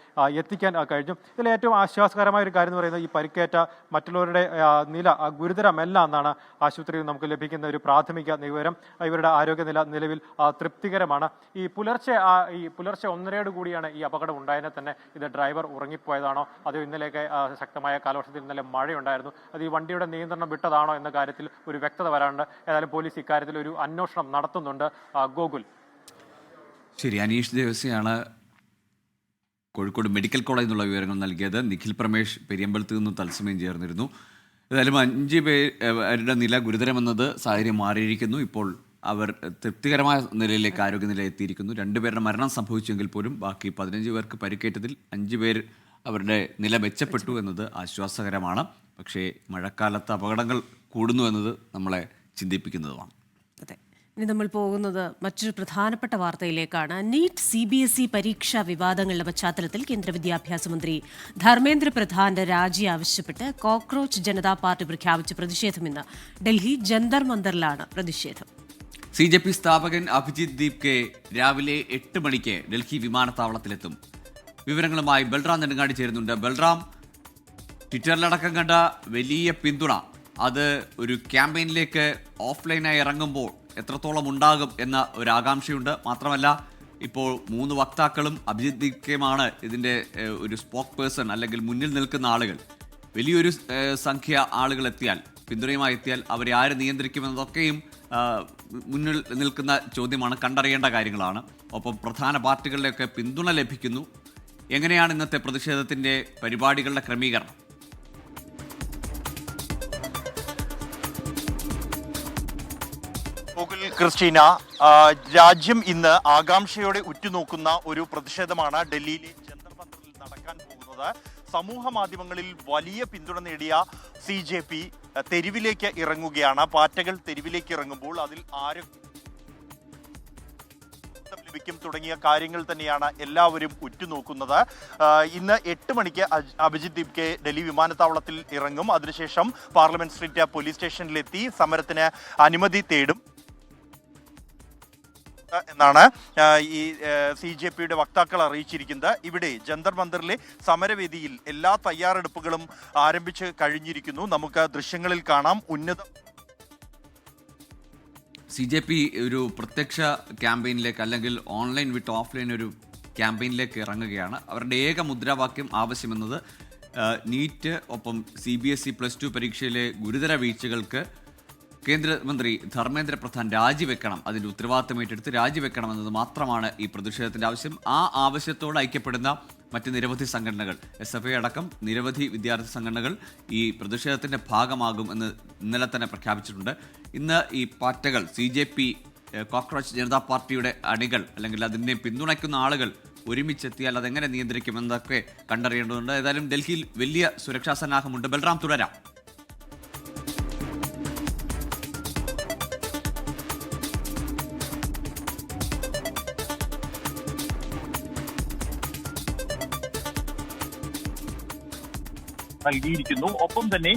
എത്തിക്കാൻ കഴിഞ്ഞു. ഇതിൽ ഏറ്റവും ആശ്വാസകരമായ ഒരു കാര്യം എന്ന് പറയുന്നത് ഈ പരിക്കേറ്റ മറ്റുള്ളവരുടെ നില ഗുരുതരമല്ല എന്നാണ് ആശുപത്രിയിൽ നമുക്ക് ലഭിക്കുന്ന ഒരു പ്രാഥമിക വിവരം. ഇവരുടെ ആരോഗ്യനില നിലവിൽ തൃപ്തികരമാണ്. ഈ പുലർച്ചെ 1:30യോട് കൂടിയാണ് ഈ അപകടം ഉണ്ടായതിനെ തന്നെ ഇത് ഡ്രൈവർ ഉറങ്ങിപ്പോയതാണോ അതോ ഇന്നലെയൊക്കെ ശക്തമായ കാലവർഷത്തിൽ ഇന്നലെ മഴയുണ്ടായിരുന്നു, അത് ഈ വണ്ടിയുടെ നിയന്ത്രണം വിട്ടതാണോ എന്ന കാര്യത്തിൽ ഒരു വ്യക്തത വരാനുണ്ട്. ഏതായാലും പോലീസ് ഇക്കാര്യത്തിൽ ഒരു അന്വേഷണം നടത്തുന്നുണ്ട്. ഗോകുൽ. ശരി, അനീഷ് ദേവസിയാണ് കോഴിക്കോട് മെഡിക്കൽ കോളേജിൽ നിന്നുള്ള വിവരങ്ങൾ നൽകിയത്. നിഖിൽ പ്രമേഷ് പെരിയമ്പലത്ത് നിന്നും തത്സമയം ചേർന്നിരുന്നു. ഏതായാലും 5 പേരുടെ നില ഗുരുതരമെന്നത് സാഹചര്യം മാറിയിരിക്കുന്നു. ഇപ്പോൾ അവർ തൃപ്തികരമായ നിലയിലേക്ക് ആരോഗ്യനില എത്തിയിരിക്കുന്നു. 2 പേരുടെ മരണം സംഭവിച്ചെങ്കിൽ പോലും ബാക്കി 15 പേർക്ക് പരിക്കേറ്റതിൽ 5 പേർ അവരുടെ നില മെച്ചപ്പെട്ടു എന്നത് ആശ്വാസകരമാണ്. പക്ഷേ മഴക്കാലത്ത് അപകടങ്ങൾ കൂടുന്നു എന്നത് നമ്മളെ ചിന്തിപ്പിക്കുന്നതുമാണ്. അതെ, ഇനി നമ്മൾ പോകുന്നത് മറ്റൊരു പ്രധാനപ്പെട്ട വാർത്തയിലേക്കാണ്. നീറ്റ് CBSE പരീക്ഷാ വിവാദങ്ങളുടെ പശ്ചാത്തലത്തിൽ കേന്ദ്ര വിദ്യാഭ്യാസ മന്ത്രി ധർമ്മേന്ദ്ര പ്രധാന്റെ രാജി ആവശ്യപ്പെട്ട് കോക്രോച്ച് ജനതാ പാർട്ടി പ്രഖ്യാപിച്ച പ്രതിഷേധം ഇന്ന് ഡൽഹി ജന്തർ മന്ദറിലാണ് പ്രതിഷേധം. CJP സ്ഥാപകൻ അഭിജിത് ദീപ് കെ രാവിലെ 8 മണിക്ക് ഡൽഹി വിമാനത്താവളത്തിലെത്തും. വിവരങ്ങളുമായി ബൽറാം നെടുങ്ങാടി ചേരുന്നുണ്ട്. ബൽറാം, ട്വിറ്ററിലടക്കം കണ്ട വലിയ പിന്തുണ അത് ഒരു ക്യാമ്പയിനിലേക്ക് ഓഫ്ലൈനായി ഇറങ്ങുമ്പോൾ എത്രത്തോളം ഉണ്ടാകും എന്ന ഒരു ആകാംക്ഷയുണ്ട്. മാത്രമല്ല, ഇപ്പോൾ 3 വക്താക്കളും അഭിജിത് ദീപ് കെയുമാണ് ഇതിൻ്റെ ഒരു സ്പോക്ക് പേഴ്സൺ അല്ലെങ്കിൽ മുന്നിൽ നിൽക്കുന്ന ആളുകൾ. വലിയൊരു സംഖ്യ ആളുകൾ എത്തിയാൽ, പിന്തുണയുമായി എത്തിയാൽ അവരെ ആര് നിയന്ത്രിക്കുമെന്നതൊക്കെയും മുന്നിൽ നിൽക്കുന്ന ചോദ്യമാണ്, കണ്ടറിയേണ്ട കാര്യങ്ങളാണ്. ഒപ്പം പ്രധാന പാർട്ടികളിലൊക്കെ പിന്തുണ ലഭിക്കുന്നു. എങ്ങനെയാണ് ഇന്നത്തെ പ്രതിഷേധത്തിൻ്റെ പരിപാടികളുടെ ക്രമീകരണം? ക്രിസ്റ്റീന, രാജ്യം ഇന്ന് ആകാംക്ഷയോടെ ഉറ്റുനോക്കുന്ന ഒരു പ്രതിഷേധമാണ് ഡൽഹിയിലെ ജന്തർ മന്ദറിൽ നടക്കാൻ പോകുന്നത്. സമൂഹ മാധ്യമങ്ങളിൽ വലിയ പിന്തുണ നേടിയ CJP തെരുവിലേക്ക് ഇറങ്ങുകയാണ്. പാറ്റകൾ തെരുവിലേക്ക് ഇറങ്ങുമ്പോൾ അതിൽ ലഭിക്കും തുടങ്ങിയ കാര്യങ്ങൾ തന്നെയാണ് എല്ലാവരും ഉറ്റുനോക്കുന്നത്. ഇന്ന് 8 മണിക്ക് അഭിജിത് ദീപ് കെ ഡൽഹി വിമാനത്താവളത്തിൽ ഇറങ്ങും. അതിനുശേഷം പാർലമെന്റ് സ്ട്രീറ്റ് പോലീസ് സ്റ്റേഷനിലെത്തി സമരത്തിന് അനുമതി തേടും എന്നാണ് ഈ CJPയുടെ വക്താക്കൾ അറിയിച്ചിരിക്കുന്നത്. ഇവിടെ ജന്തർ മന്ദറിലെ സമരവേദിയിൽ എല്ലാ തയ്യാറെടുപ്പുകളും ആരംഭിച്ച് കഴിഞ്ഞിരിക്കുന്നു. നമുക്ക് ദൃശ്യങ്ങളിൽ കാണാം. CJP ഒരു പ്രത്യക്ഷ ക്യാമ്പയിനിലേക്ക് അല്ലെങ്കിൽ ഓൺലൈൻ വിട്ട് ഓഫ്ലൈൻ ഒരു ക്യാമ്പയിനിലേക്ക് ഇറങ്ങുകയാണ്. അവരുടെ ഏക മുദ്രാവാക്യം ആവശ്യമെന്നത് നീറ്റ് ഒപ്പം CBSE +2 പരീക്ഷയിലെ ഗുരുതര വീഴ്ചകൾക്ക് കേന്ദ്രമന്ത്രി ധർമ്മേന്ദ്ര പ്രധാൻ രാജിവെക്കണം, അതിൻ്റെ ഉത്തരവാദിത്തം ഏറ്റെടുത്ത് രാജിവെക്കണം എന്നത് മാത്രമാണ് ഈ പ്രതിഷേധത്തിൻ്റെ ആവശ്യം. ആ ആവശ്യത്തോട് ഐക്യപ്പെടുന്ന മറ്റ് നിരവധി സംഘടനകൾ, SFI അടക്കം നിരവധി വിദ്യാർത്ഥി സംഘടനകൾ ഈ പ്രതിഷേധത്തിൻ്റെ ഭാഗമാകും എന്ന് ഇന്നലെ തന്നെ പ്രഖ്യാപിച്ചിട്ടുണ്ട്. ഇന്ന് ഈ പാർട്ടികൾ CJP, കോക്രോച്ച് ജനതാ പാർട്ടിയുടെ അണികൾ അല്ലെങ്കിൽ അതിനെ പിന്തുണയ്ക്കുന്ന ആളുകൾ ഒരുമിച്ചെത്തിയാൽ അതെങ്ങനെ നിയന്ത്രിക്കുമെന്നൊക്കെ കണ്ടറിയേണ്ടതുണ്ട്. ഏതായാലും ഡൽഹിയിൽ വലിയ സുരക്ഷാ സന്നാഹമുണ്ട്. ബൽറാം, തുടരാം. നൽകിയിരിക്കുന്നു. ഒപ്പം തന്നെ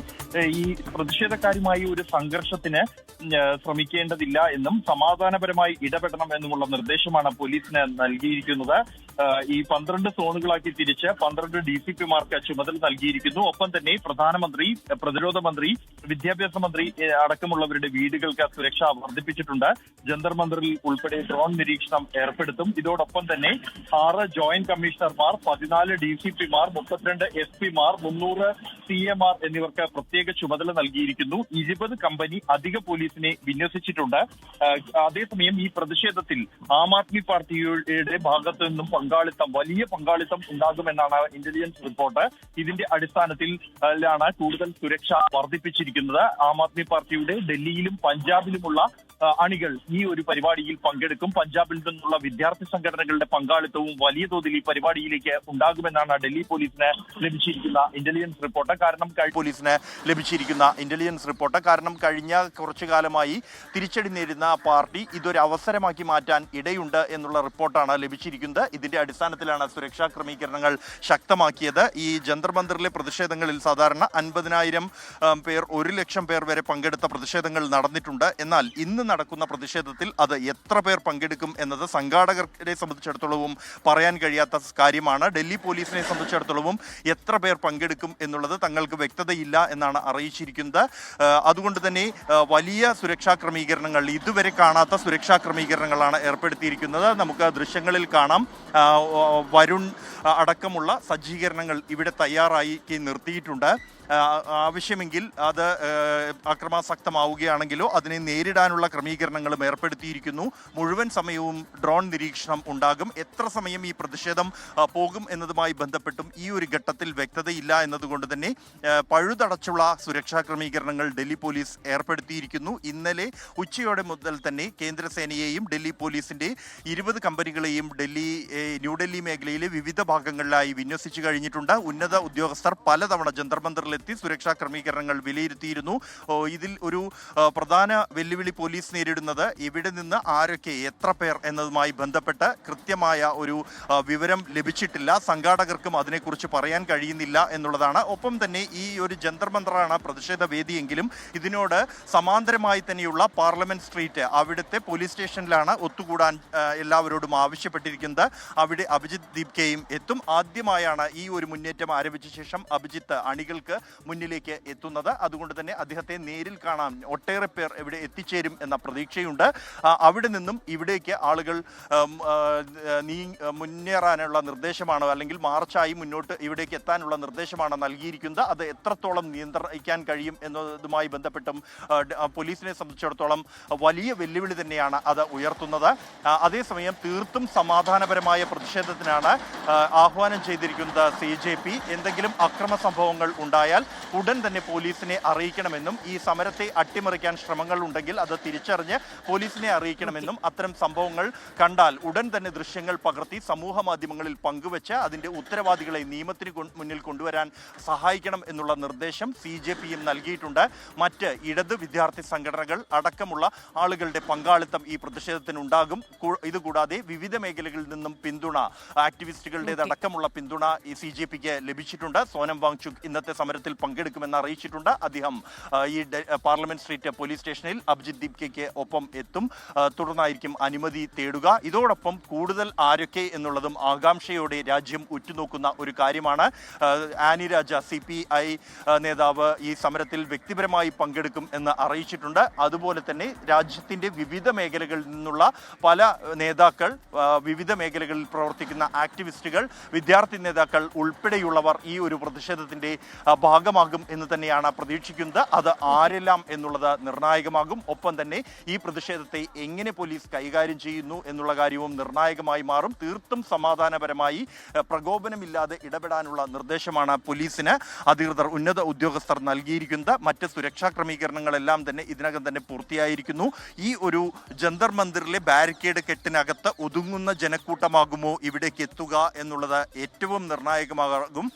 ഈ പ്രതിഷേധക്കാരുമായി ഒരു സംഘർഷത്തിന് ശ്രമിക്കേണ്ടതില്ല എന്നും സമാധാനപരമായി ഇടപെടണം എന്നുമുള്ള നിർദ്ദേശമാണ് പോലീസിന് നൽകിയിരിക്കുന്നത്. ഈ 12 സോണുകളാക്കി തിരിച്ച് 12 DCPമാർക്ക് ചുമതല നൽകിയിരിക്കുന്നു. ഒപ്പം തന്നെ പ്രധാനമന്ത്രി, പ്രതിരോധ മന്ത്രി, വിദ്യാഭ്യാസ മന്ത്രി അടക്കമുള്ളവരുടെ വീടുകൾക്ക് സുരക്ഷ വർദ്ധിപ്പിച്ചിട്ടുണ്ട്. ജന്തർ മന്ദറിൽ ഉൾപ്പെടെ ഡ്രോൺ നിരീക്ഷണം ഏർപ്പെടുത്തും. ഇതോടൊപ്പം തന്നെ 6 ജോയിന്റ് കമ്മീഷണർമാർ, 14 DCPമാർ, 32 SP മാർ, 300 CMR എന്നിവർക്ക് പ്രത്യേക ചുമതല നൽകിയിരിക്കുന്നു. 20 കമ്പനി അധിക പോലീസിനെ വിന്യസിച്ചിട്ടുണ്ട്. അതേസമയം ഈ പ്രതിഷേധത്തിൽ ആം ആദ്മി പാർട്ടിയുടെ ഭാഗത്തു നിന്നും വലിയ പങ്കാളിത്തം ഉണ്ടാകുമെന്നാണ് ഇന്റലിജൻസ് റിപ്പോർട്ട്. ഇതിന്റെ അടിസ്ഥാനത്തിൽ കൂടുതൽ സുരക്ഷ വർദ്ധിപ്പിച്ചിരിക്കുന്നത്. ആം ആദ്മി പാർട്ടിയുടെ ഡൽഹിയിലും പഞ്ചാബിലുമുള്ള അണികൾ ഈ ഒരു പരിപാടിയിൽ പങ്കെടുക്കും. പഞ്ചാബിൽ നിന്നുള്ള വിദ്യാർത്ഥി സംഘടനകളുടെ പങ്കാളിത്തവും വലിയ തോതിൽ ഈ പരിപാടിയിലേക്ക് ഉണ്ടാകുമെന്നാണ് ഡൽഹി പോലീസിന് ലഭിച്ചിരിക്കുന്ന ഇന്റലിജൻസ് റിപ്പോർട്ട്. കാരണം കഴിഞ്ഞ കുറച്ചു കാലമായി തിരിച്ചടി നേരിടുന്ന പാർട്ടി ഇതൊരു അവസരമാക്കി മാറ്റാൻ ഇടയുണ്ട് എന്നുള്ള റിപ്പോർട്ടാണ് ലഭിച്ചിരിക്കുന്നത്. ഇതിന്റെ അടിസ്ഥാനത്തിലാണ് സുരക്ഷാ ക്രമീകരണങ്ങൾ ശക്തമാക്കിയത്. ഈ ജന്തർ മന്ദറിലെ പ്രതിഷേധങ്ങളിൽ സാധാരണ 50,000 പേർ, 1 ലക്ഷം പേർ വരെ പങ്കെടുത്ത പ്രതിഷേധങ്ങൾ നടന്നിട്ടുണ്ട്. എന്നാൽ ഇന്ന് നടക്കുന്ന പ്രതിഷേധത്തിൽ അത് എത്ര പേർ പങ്കെടുക്കും എന്നത് സംഘാടകരെ സംബന്ധിച്ചിടത്തോളവും പറയാൻ കഴിയാത്ത കാര്യമാണ്. ഡൽഹി പോലീസിനെ സംബന്ധിച്ചിടത്തോളവും എത്ര പേർ പങ്കെടുക്കും എന്നുള്ളത് തങ്ങൾക്ക് വ്യക്തതയില്ല എന്നാണ് അറിയിച്ചിരിക്കുന്നത്. അതുകൊണ്ട് തന്നെ വലിയ സുരക്ഷാ ക്രമീകരണങ്ങൾ, ഇതുവരെ കാണാത്ത സുരക്ഷാ ക്രമീകരണങ്ങളാണ് ഏർപ്പെടുത്തിയിരിക്കുന്നത്. നമുക്ക് ദൃശ്യങ്ങളിൽ കാണാം, വരുൺ അടക്കമുള്ള സജ്ജീകരണങ്ങൾ ഇവിടെ തയ്യാറാക്കി നിർത്തിയിട്ടുണ്ട്. ആവശ്യമെങ്കിൽ അത് അക്രമാസക്തമാവുകയാണെങ്കിലോ അതിനെ നേരിടാനുള്ള ക്രമീകരണങ്ങളും ഏർപ്പെടുത്തിയിരിക്കുന്നു. മുഴുവൻ സമയവും ഡ്രോൺ നിരീക്ഷണം ഉണ്ടാകും. എത്ര സമയം ഈ പ്രതിഷേധം പോകും എന്നതുമായി ബന്ധപ്പെട്ടും ഈ ഒരു ഘട്ടത്തിൽ വ്യക്തതയില്ല എന്നതുകൊണ്ട് തന്നെ പഴുതടച്ചുള്ള സുരക്ഷാ ക്രമീകരണങ്ങൾ ഡൽഹി പോലീസ് ഏർപ്പെടുത്തിയിരിക്കുന്നു. ഇന്നലെ ഉച്ചയോടെ മുതൽ തന്നെ കേന്ദ്രസേനയെയും ഡൽഹി പോലീസിന്റെ 20 കമ്പനികളെയും ന്യൂഡൽഹി മേഖലയിലെ വിവിധ ഭാഗങ്ങളിലായി വിന്യസിച്ചു കഴിഞ്ഞിട്ടുണ്ട്. ഉന്നത ഉദ്യോഗസ്ഥർ പലതവണ ജന്തർ മന്ദിറിലെത്തി സുരക്ഷാ ക്രമീകരണങ്ങൾ വിലയിരുത്തിയിരുന്നു. ഇതിൽ ഒരു പ്രധാന വെല്ലുവിളി പോലീസ് നേരിടുന്നത് ഇവിടെ നിന്ന് ആരൊക്കെ, എത്ര പേർ എന്നതുമായി ബന്ധപ്പെട്ട് കൃത്യമായ ഒരു വിവരം ലഭിച്ചിട്ടില്ല. സംഘാടകർക്കും അതിനെക്കുറിച്ച് പറയാൻ കഴിയുന്നില്ല എന്നുള്ളതാണ്. ഒപ്പം തന്നെ ഈ ഒരു ജന്തർ മന്ദറാണ് പ്രതിഷേധ വേദിയെങ്കിലും ഇതിനോട് സമാന്തരമായി തന്നെയുള്ള പാർലമെന്റ് സ്ട്രീറ്റ്, അവിടുത്തെ പോലീസ് സ്റ്റേഷനിലാണ് ഒത്തുകൂടാൻ എല്ലാവരോടും ആവശ്യപ്പെട്ടിരിക്കുന്നത്. അവിടെ അഭിജിത്ത് ദീപ്കയും എത്തും. ആദ്യമായാണ് ഈ ഒരു മുന്നേറ്റം ആരംഭിച്ച ശേഷം അഭിജിത്ത് അണികൾക്ക് മുന്നിലേക്ക് എത്തുന്നത്. അതുകൊണ്ട് തന്നെ അദ്ദേഹത്തെ നേരിൽ കാണാൻ ഒട്ടേറെ പേർ ഇവിടെ എത്തിച്ചേരും എന്ന പ്രതീക്ഷയുണ്ട്. അവിടെ നിന്നും ഇവിടേക്ക് ആളുകൾ മുന്നേറാനുള്ള നിർദ്ദേശമാണ്, അല്ലെങ്കിൽ മാർച്ചായി മുന്നോട്ട് ഇവിടേക്ക് എത്താനുള്ള നിർദ്ദേശമാണ് നൽകിയിരിക്കുന്നത്. അത് എത്രത്തോളം നിയന്ത്രിക്കാൻ കഴിയും എന്നതുമായി ബന്ധപ്പെട്ടും പോലീസിനെ സംബന്ധിച്ചിടത്തോളം വലിയ വെല്ലുവിളി തന്നെയാണ് അത് ഉയർത്തുന്നത്. അതേസമയം തീർത്തും സമാധാനപരമായ പ്രതിഷേധത്തിനാണ് ആഹ്വാനം ചെയ്തിരിക്കുന്നത് CJP. എന്തെങ്കിലും അക്രമ സംഭവങ്ങൾ ഉണ്ടായാൽ ഉടൻ തന്നെ പോലീസിനെ അറിയിക്കണമെന്നും ഈ സമരത്തെ അട്ടിമറിക്കാൻ ശ്രമങ്ങൾ ഉണ്ടെങ്കിൽ അത് തിരിച്ചറിഞ്ഞ് പോലീസിനെ അറിയിക്കണമെന്നും അത്തരം സംഭവങ്ങൾ കണ്ടാൽ ഉടൻ തന്നെ ദൃശ്യങ്ങൾ പകർത്തി സമൂഹ മാധ്യമങ്ങളിൽ പങ്കുവെച്ച് അതിന്റെ ഉത്തരവാദികളെ നിയമത്തിന് മുന്നിൽ കൊണ്ടുവരാൻ സഹായിക്കണം എന്നുള്ള നിർദ്ദേശം CJPയും നൽകിയിട്ടുണ്ട്. മറ്റ് ഇടത് വിദ്യാർത്ഥി സംഘടനകൾ അടക്കമുള്ള ആളുകളുടെ പങ്കാളിത്തം ഈ പ്രതിഷേധത്തിനുണ്ടാകും. ഇതുകൂടാതെ വിവിധ മേഖലകളിൽ നിന്നും പിന്തുണ, ആക്ടിവിസ്റ്റുകളുടേതടക്കമുള്ള പിന്തുണ ഈ CJPക്ക് ലഭിച്ചിട്ടുണ്ട്. സോനം വാങ്ചുക് ഇന്നത്തെ സമരത്തിൽ പങ്കെടുക്കുമെന്ന് അറിയിച്ചിട്ടുണ്ട്. അദ്ദേഹം ഈ പാർലമെന്റ് സ്ട്രീറ്റ് പോലീസ് സ്റ്റേഷനിൽ അഭിജിത്ത് ദീപ്കയ്ക്ക് ഒപ്പം എത്തും. തുടർന്നായിരിക്കും അനുമതി തേടുക. ഇതോടൊപ്പം കൂടുതൽ ആരൊക്കെ എന്നുള്ളതും ആകാംക്ഷയോടെ രാജ്യം ഉറ്റുനോക്കുന്ന ഒരു കാര്യമാണ്. ആനി രാജ CPI നേതാവ് ഈ സമരത്തിൽ വ്യക്തിപരമായി പങ്കെടുക്കും എന്ന് അറിയിച്ചിട്ടുണ്ട്. അതുപോലെ തന്നെ രാജ്യത്തിന്റെ വിവിധ മേഖലകളിൽ നിന്നുള്ള പല നേതാക്കൾ, വിവിധ മേഖലകളിൽ പ്രവർത്തിക്കുന്ന ആക്ടിവിസ്റ്റുകൾ, വിദ്യാർത്ഥി നേതാക്കൾ ഉൾപ്പെടെയുള്ളവർ ഈ ഒരു പ്രതിഷേധത്തിന്റെ ഭാഗമാകും എന്ന് തന്നെയാണ് പ്രതീക്ഷിക്കുന്നത്. അത് ആരെല്ലാം എന്നുള്ളത് നിർണായകമാകും. ഒപ്പം തന്നെ ഈ പ്രതിഷേധത്തെ എങ്ങനെ പോലീസ് കൈകാര്യം ചെയ്യുന്നു എന്നുള്ള കാര്യവും നിർണായകമായി മാറും. തീർത്തും സമാധാനപരമായി പ്രകോപനമില്ലാതെ ഇടപെടാനുള്ള നിർദ്ദേശമാണ് പോലീസിന് അധികൃതർ, ഉന്നത ഉദ്യോഗസ്ഥർ നൽകിയിരിക്കുന്നത്. മറ്റ് സുരക്ഷാ ക്രമീകരണങ്ങളെല്ലാം തന്നെ ഇതിനകം തന്നെ പൂർത്തിയായിരിക്കുന്നു. ഈ ഒരു ജന്തർ മന്ദിറിലെ ബാരിക്കേഡ് കെട്ടിനകത്ത് ഒതുങ്ങുന്ന ജനക്കൂട്ടമാകുമോ ഇവിടേക്ക് എത്തുക എന്നുള്ളത് ഏറ്റവും നിർണായകമാകും.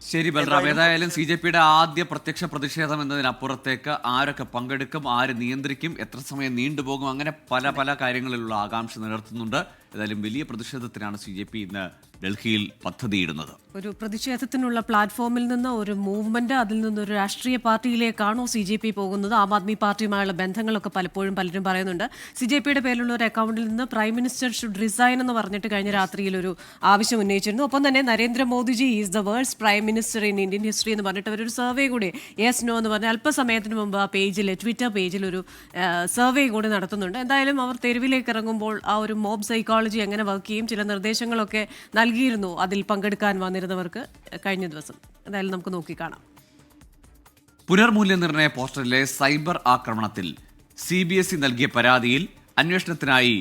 ശരി ബൽറാം, ഏതായാലും CJPയുടെ ആദ്യ പ്രത്യക്ഷ പ്രതിഷേധം എന്നതിനപ്പുറത്തേക്ക് ആരൊക്കെ പങ്കെടുക്കും, ആര് നിയന്ത്രിക്കും, എത്ര സമയം നീണ്ടുപോകും, അങ്ങനെ പല കാര്യങ്ങളിലുള്ള ആകാംക്ഷ നിലനിർത്തുന്നുണ്ട്. ഏതായാലും വലിയ പ്രതിഷേധത്തിനാണ് CJP ഇന്ന് ഡൽഹിയിൽ പദ്ധതിയിടുന്നത്. ഒരു പ്രതിഷേധത്തിനുള്ള പ്ലാറ്റ്ഫോമിൽ നിന്ന് ഒരു മൂവ്മെന്റ്, അതിൽ നിന്നൊരു രാഷ്ട്രീയ പാർട്ടിയിലേക്കാണോ CJP പോകുന്നത്? ആം ആദ്മി പാർട്ടിയുമായുള്ള ബന്ധങ്ങളൊക്കെ പലപ്പോഴും പലരും പറയുന്നുണ്ട്. CJPയുടെ പേരിലുള്ള ഒരു അക്കൗണ്ടിൽ നിന്ന് പ്രൈം മിനിസ്റ്റർ ഷുഡ് റിസൈൻ എന്ന് പറഞ്ഞിട്ട് കഴിഞ്ഞ രാത്രിയിൽ ഒരു ആവശ്യം ഉന്നയിച്ചിരുന്നു. ഒപ്പം തന്നെ Narendra Modi ji is the world's prime minister in Indian history എന്ന് പറഞ്ഞിട്ട് അവരൊരു സർവേ കൂടി, യെസ് നോ എന്ന് പറഞ്ഞ അല്പസമയത്തിന് മുമ്പ് ആ പേജിൽ, ട്വിറ്റർ പേജിൽ ഒരു സർവേ കൂടി നടത്തുന്നുണ്ട്. എന്തായാലും അവർ തെരുവിലേക്ക് ഇറങ്ങുമ്പോൾ ആ ഒരു മോബ് സൈക്കോളജി എങ്ങനെ വർക്ക് ചെയ്യും, ചില നിർദ്ദേശങ്ങളൊക്കെ നൽകിയിരുന്നു അതിൽ പങ്കെടുക്കാൻ വന്നിരുന്നവർക്ക് കഴിഞ്ഞ ദിവസം. എന്തായാലും നമുക്ക് നോക്കിക്കാണാം. പുനർമൂല്യനിർണ്ണയ പോസ്റ്ററിലെ സൈബർ ആക്രമണത്തിൽ CBSE നൽകിയ പരാതിയിൽ അന്വേഷണത്തിനായി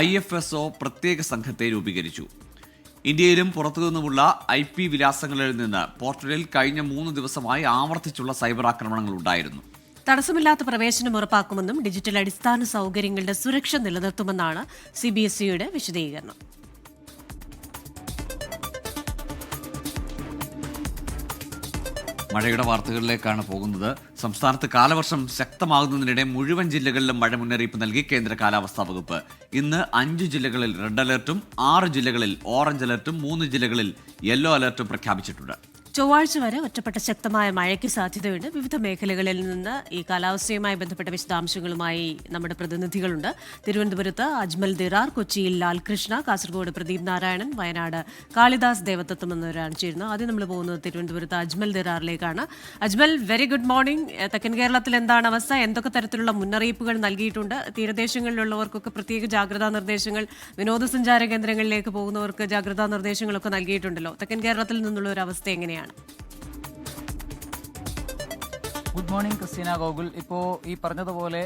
IFSO പ്രത്യേക സംഘത്തെ രൂപീകരിച്ചു. ഇന്ത്യയിലും പുറത്തുനിന്നുമുള്ള IP വിലാസങ്ങളിൽ നിന്ന് പോർട്ടലിൽ കഴിഞ്ഞ 3 ദിവസമായി ആവർത്തിച്ചുള്ള സൈബർ ആക്രമണങ്ങൾ ഉണ്ടായിരുന്നു. തടസ്സമില്ലാത്ത പ്രവേശനം ഉറപ്പാക്കുമെന്നും ഡിജിറ്റൽ അടിസ്ഥാന സൗകര്യങ്ങളുടെ സുരക്ഷ നിലനിർത്തുമെന്നാണ് CBSEയുടെ വിശദീകരണം. മഴയുടെ വാർത്തകളിലേക്കാണ് പോകുന്നത്. സംസ്ഥാനത്ത് കാലവർഷം ശക്തമാകുന്നതിനിടെ മുഴുവൻ ജില്ലകളിലും മഴ മുന്നറിയിപ്പ് നൽകി കേന്ദ്ര കാലാവസ്ഥാ വകുപ്പ്. ഇന്ന് 5 ജില്ലകളിൽ റെഡ് അലർട്ടും 6 ജില്ലകളിൽ ഓറഞ്ച് അലർട്ടും 3 ജില്ലകളിൽ യെല്ലോ അലർട്ടും പ്രഖ്യാപിച്ചിട്ടുണ്ട്. ചൊവ്വാഴ്ച വരെ ഒറ്റപ്പെട്ട ശക്തമായ മഴയ്ക്ക് സാധ്യതയുണ്ട്. വിവിധ മേഖലകളിൽ നിന്ന് ഈ കാലാവസ്ഥയുമായി ബന്ധപ്പെട്ട വിശദാംശങ്ങളുമായി നമ്മുടെ പ്രതിനിധികളുണ്ട്. തിരുവനന്തപുരത്ത് അജ്മൽ ദിറാർ, കൊച്ചിയിൽ ലാൽകൃഷ്ണ, കാസർഗോഡ് പ്രദീപ് നാരായണൻ, വയനാട് കാളിദാസ് ദേവദത്തം എന്നിവരാണ് ചേരുന്നത്. ആദ്യം നമ്മൾ പോകുന്നത് തിരുവനന്തപുരത്ത് അജ്മൽ ദിറാറിലേക്കാണ്. Ajmal, very good morning. തെക്കൻ കേരളത്തിൽ എന്താണ് അവസ്ഥ? എന്തൊക്കെ തരത്തിലുള്ള മുന്നറിയിപ്പുകൾ നൽകിയിട്ടുണ്ട്? തീരദേശങ്ങളിലുള്ളവർക്കൊക്കെ പ്രത്യേക ജാഗ്രതാ നിർദ്ദേശങ്ങൾ, വിനോദസഞ്ചാര കേന്ദ്രങ്ങളിലേക്ക് പോകുന്നവർക്ക് ജാഗ്രതാ നിർദ്ദേശങ്ങളൊക്കെ നൽകിയിട്ടുണ്ടല്ലോ. തെക്കൻ കേരളത്തിൽ നിന്നുള്ള ഒരു അവസ്ഥ എങ്ങനെയാണ്? Good morning Christina Gokul. ഇപ്പോൾ ഈ പറഞ്ഞതുപോലെ